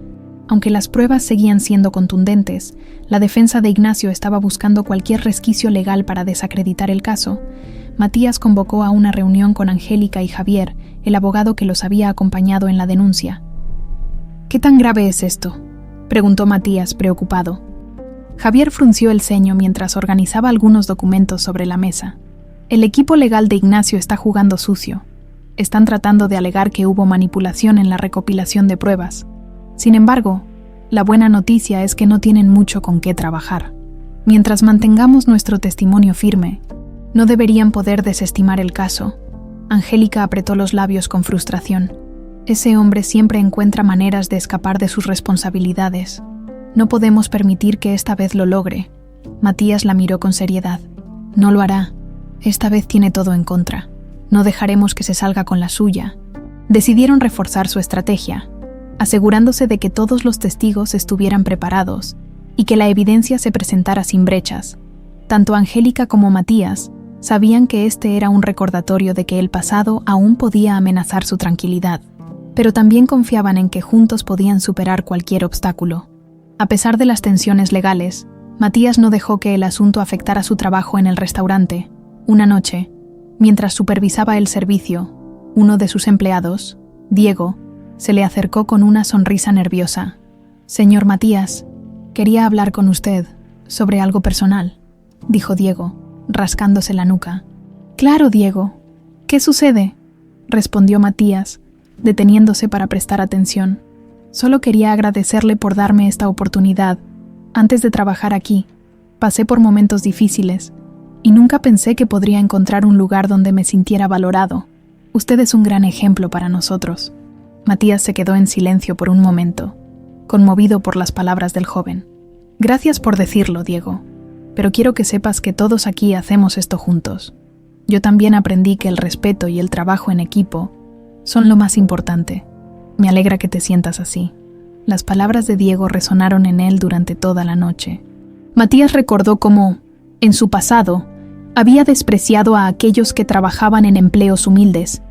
Aunque las pruebas seguían siendo contundentes, la defensa de Ignacio estaba buscando cualquier resquicio legal para desacreditar el caso. Matías convocó a una reunión con Angélica y Javier, el abogado que los había acompañado en la denuncia. ¿Qué tan grave es esto?, preguntó Matías, preocupado. Javier frunció el ceño mientras organizaba algunos documentos sobre la mesa. El equipo legal de Ignacio está jugando sucio. Están tratando de alegar que hubo manipulación en la recopilación de pruebas. Sin embargo, la buena noticia es que no tienen mucho con qué trabajar. Mientras mantengamos nuestro testimonio firme, no deberían poder desestimar el caso. Angélica apretó los labios con frustración. Ese hombre siempre encuentra maneras de escapar de sus responsabilidades. No podemos permitir que esta vez lo logre. Matías la miró con seriedad. No lo hará. Esta vez tiene todo en contra. No dejaremos que se salga con la suya. Decidieron reforzar su estrategia, asegurándose de que todos los testigos estuvieran preparados y que la evidencia se presentara sin brechas. Tanto Angélica como Matías sabían que este era un recordatorio de que el pasado aún podía amenazar su tranquilidad, pero también confiaban en que juntos podían superar cualquier obstáculo. A pesar de las tensiones legales, Matías no dejó que el asunto afectara su trabajo en el restaurante. Una noche, mientras supervisaba el servicio, uno de sus empleados, Diego, se le acercó con una sonrisa nerviosa. «Señor Matías, quería hablar con usted sobre algo personal», dijo Diego, rascándose la nuca. «Claro, Diego. ¿Qué sucede?», respondió Matías, deteniéndose para prestar atención. «Solo quería agradecerle por darme esta oportunidad. Antes de trabajar aquí, pasé por momentos difíciles y nunca pensé que podría encontrar un lugar donde me sintiera valorado. Usted es un gran ejemplo para nosotros». Matías se quedó en silencio por un momento, conmovido por las palabras del joven. «Gracias por decirlo, Diego, pero quiero que sepas que todos aquí hacemos esto juntos. Yo también aprendí que el respeto y el trabajo en equipo son lo más importante. Me alegra que te sientas así». Las palabras de Diego resonaron en él durante toda la noche. Matías recordó cómo, en su pasado, había despreciado a aquellos que trabajaban en empleos humildes.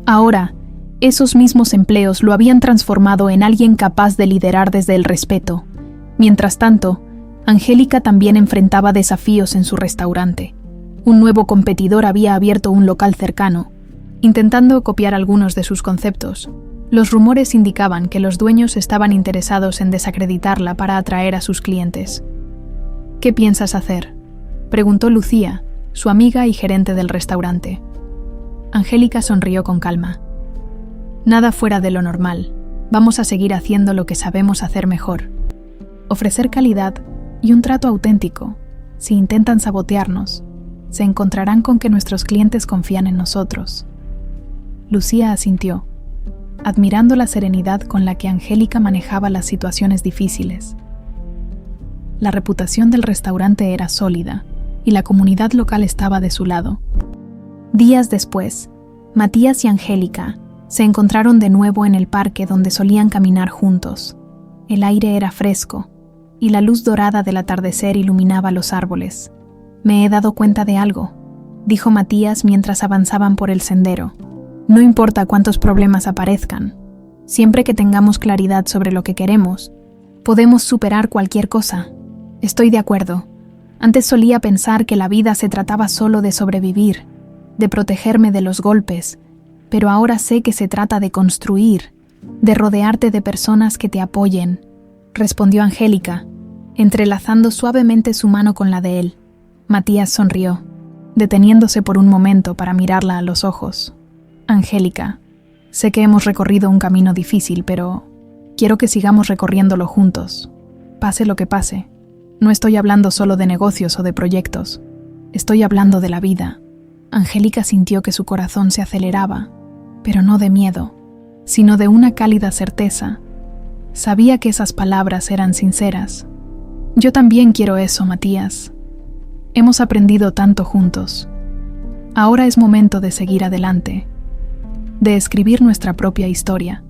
Ahora, esos mismos empleos lo habían transformado en alguien capaz de liderar desde el respeto. Mientras tanto, Angélica también enfrentaba desafíos en su restaurante. Un nuevo competidor había abierto un local cercano, intentando copiar algunos de sus conceptos. Los rumores indicaban que los dueños estaban interesados en desacreditarla para atraer a sus clientes. «¿Qué piensas hacer?», preguntó Lucía, su amiga y gerente del restaurante. Angélica sonrió con calma. «Nada fuera de lo normal. Vamos a seguir haciendo lo que sabemos hacer mejor. Ofrecer calidad y un trato auténtico. Si intentan sabotearnos, se encontrarán con que nuestros clientes confían en nosotros». Lucía asintió, admirando la serenidad con la que Angélica manejaba las situaciones difíciles. La reputación del restaurante era sólida y la comunidad local estaba de su lado. Días después, Matías y Angélica se encontraron de nuevo en el parque donde solían caminar juntos. El aire era fresco y la luz dorada del atardecer iluminaba los árboles. «Me he dado cuenta de algo», dijo Matías mientras avanzaban por el sendero. «No importa cuántos problemas aparezcan, siempre que tengamos claridad sobre lo que queremos, Podemos superar cualquier cosa. Estoy de acuerdo. Antes solía pensar que la vida se trataba solo de sobrevivir, de protegerme de los golpes, pero ahora sé que se trata de construir, de rodearte de personas que te apoyen, respondió Angélica, entrelazando suavemente su mano con la de él. Matías sonrió, deteniéndose por un momento para mirarla a los ojos. Angélica, sé que hemos recorrido un camino difícil, pero quiero que sigamos recorriéndolo juntos, pase lo que pase. No estoy hablando solo de negocios o de proyectos, estoy hablando de la vida. Angélica sintió que su corazón se aceleraba, pero no de miedo, sino de una cálida certeza. Sabía que esas palabras eran sinceras. Yo también quiero eso, Matías. Hemos aprendido tanto juntos. Ahora es momento de seguir adelante, de escribir nuestra propia historia.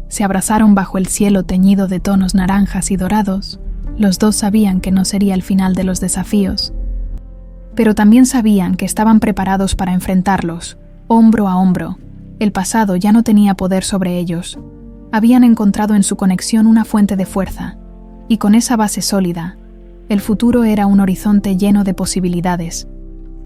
Se abrazaron bajo el cielo teñido de tonos naranjas y dorados. Los dos sabían que no sería el final de los desafíos, pero también sabían que estaban preparados para enfrentarlos, hombro a hombro. El pasado ya no tenía poder sobre ellos. Habían encontrado en su conexión una fuente de fuerza, y con esa base sólida, el futuro era un horizonte lleno de posibilidades.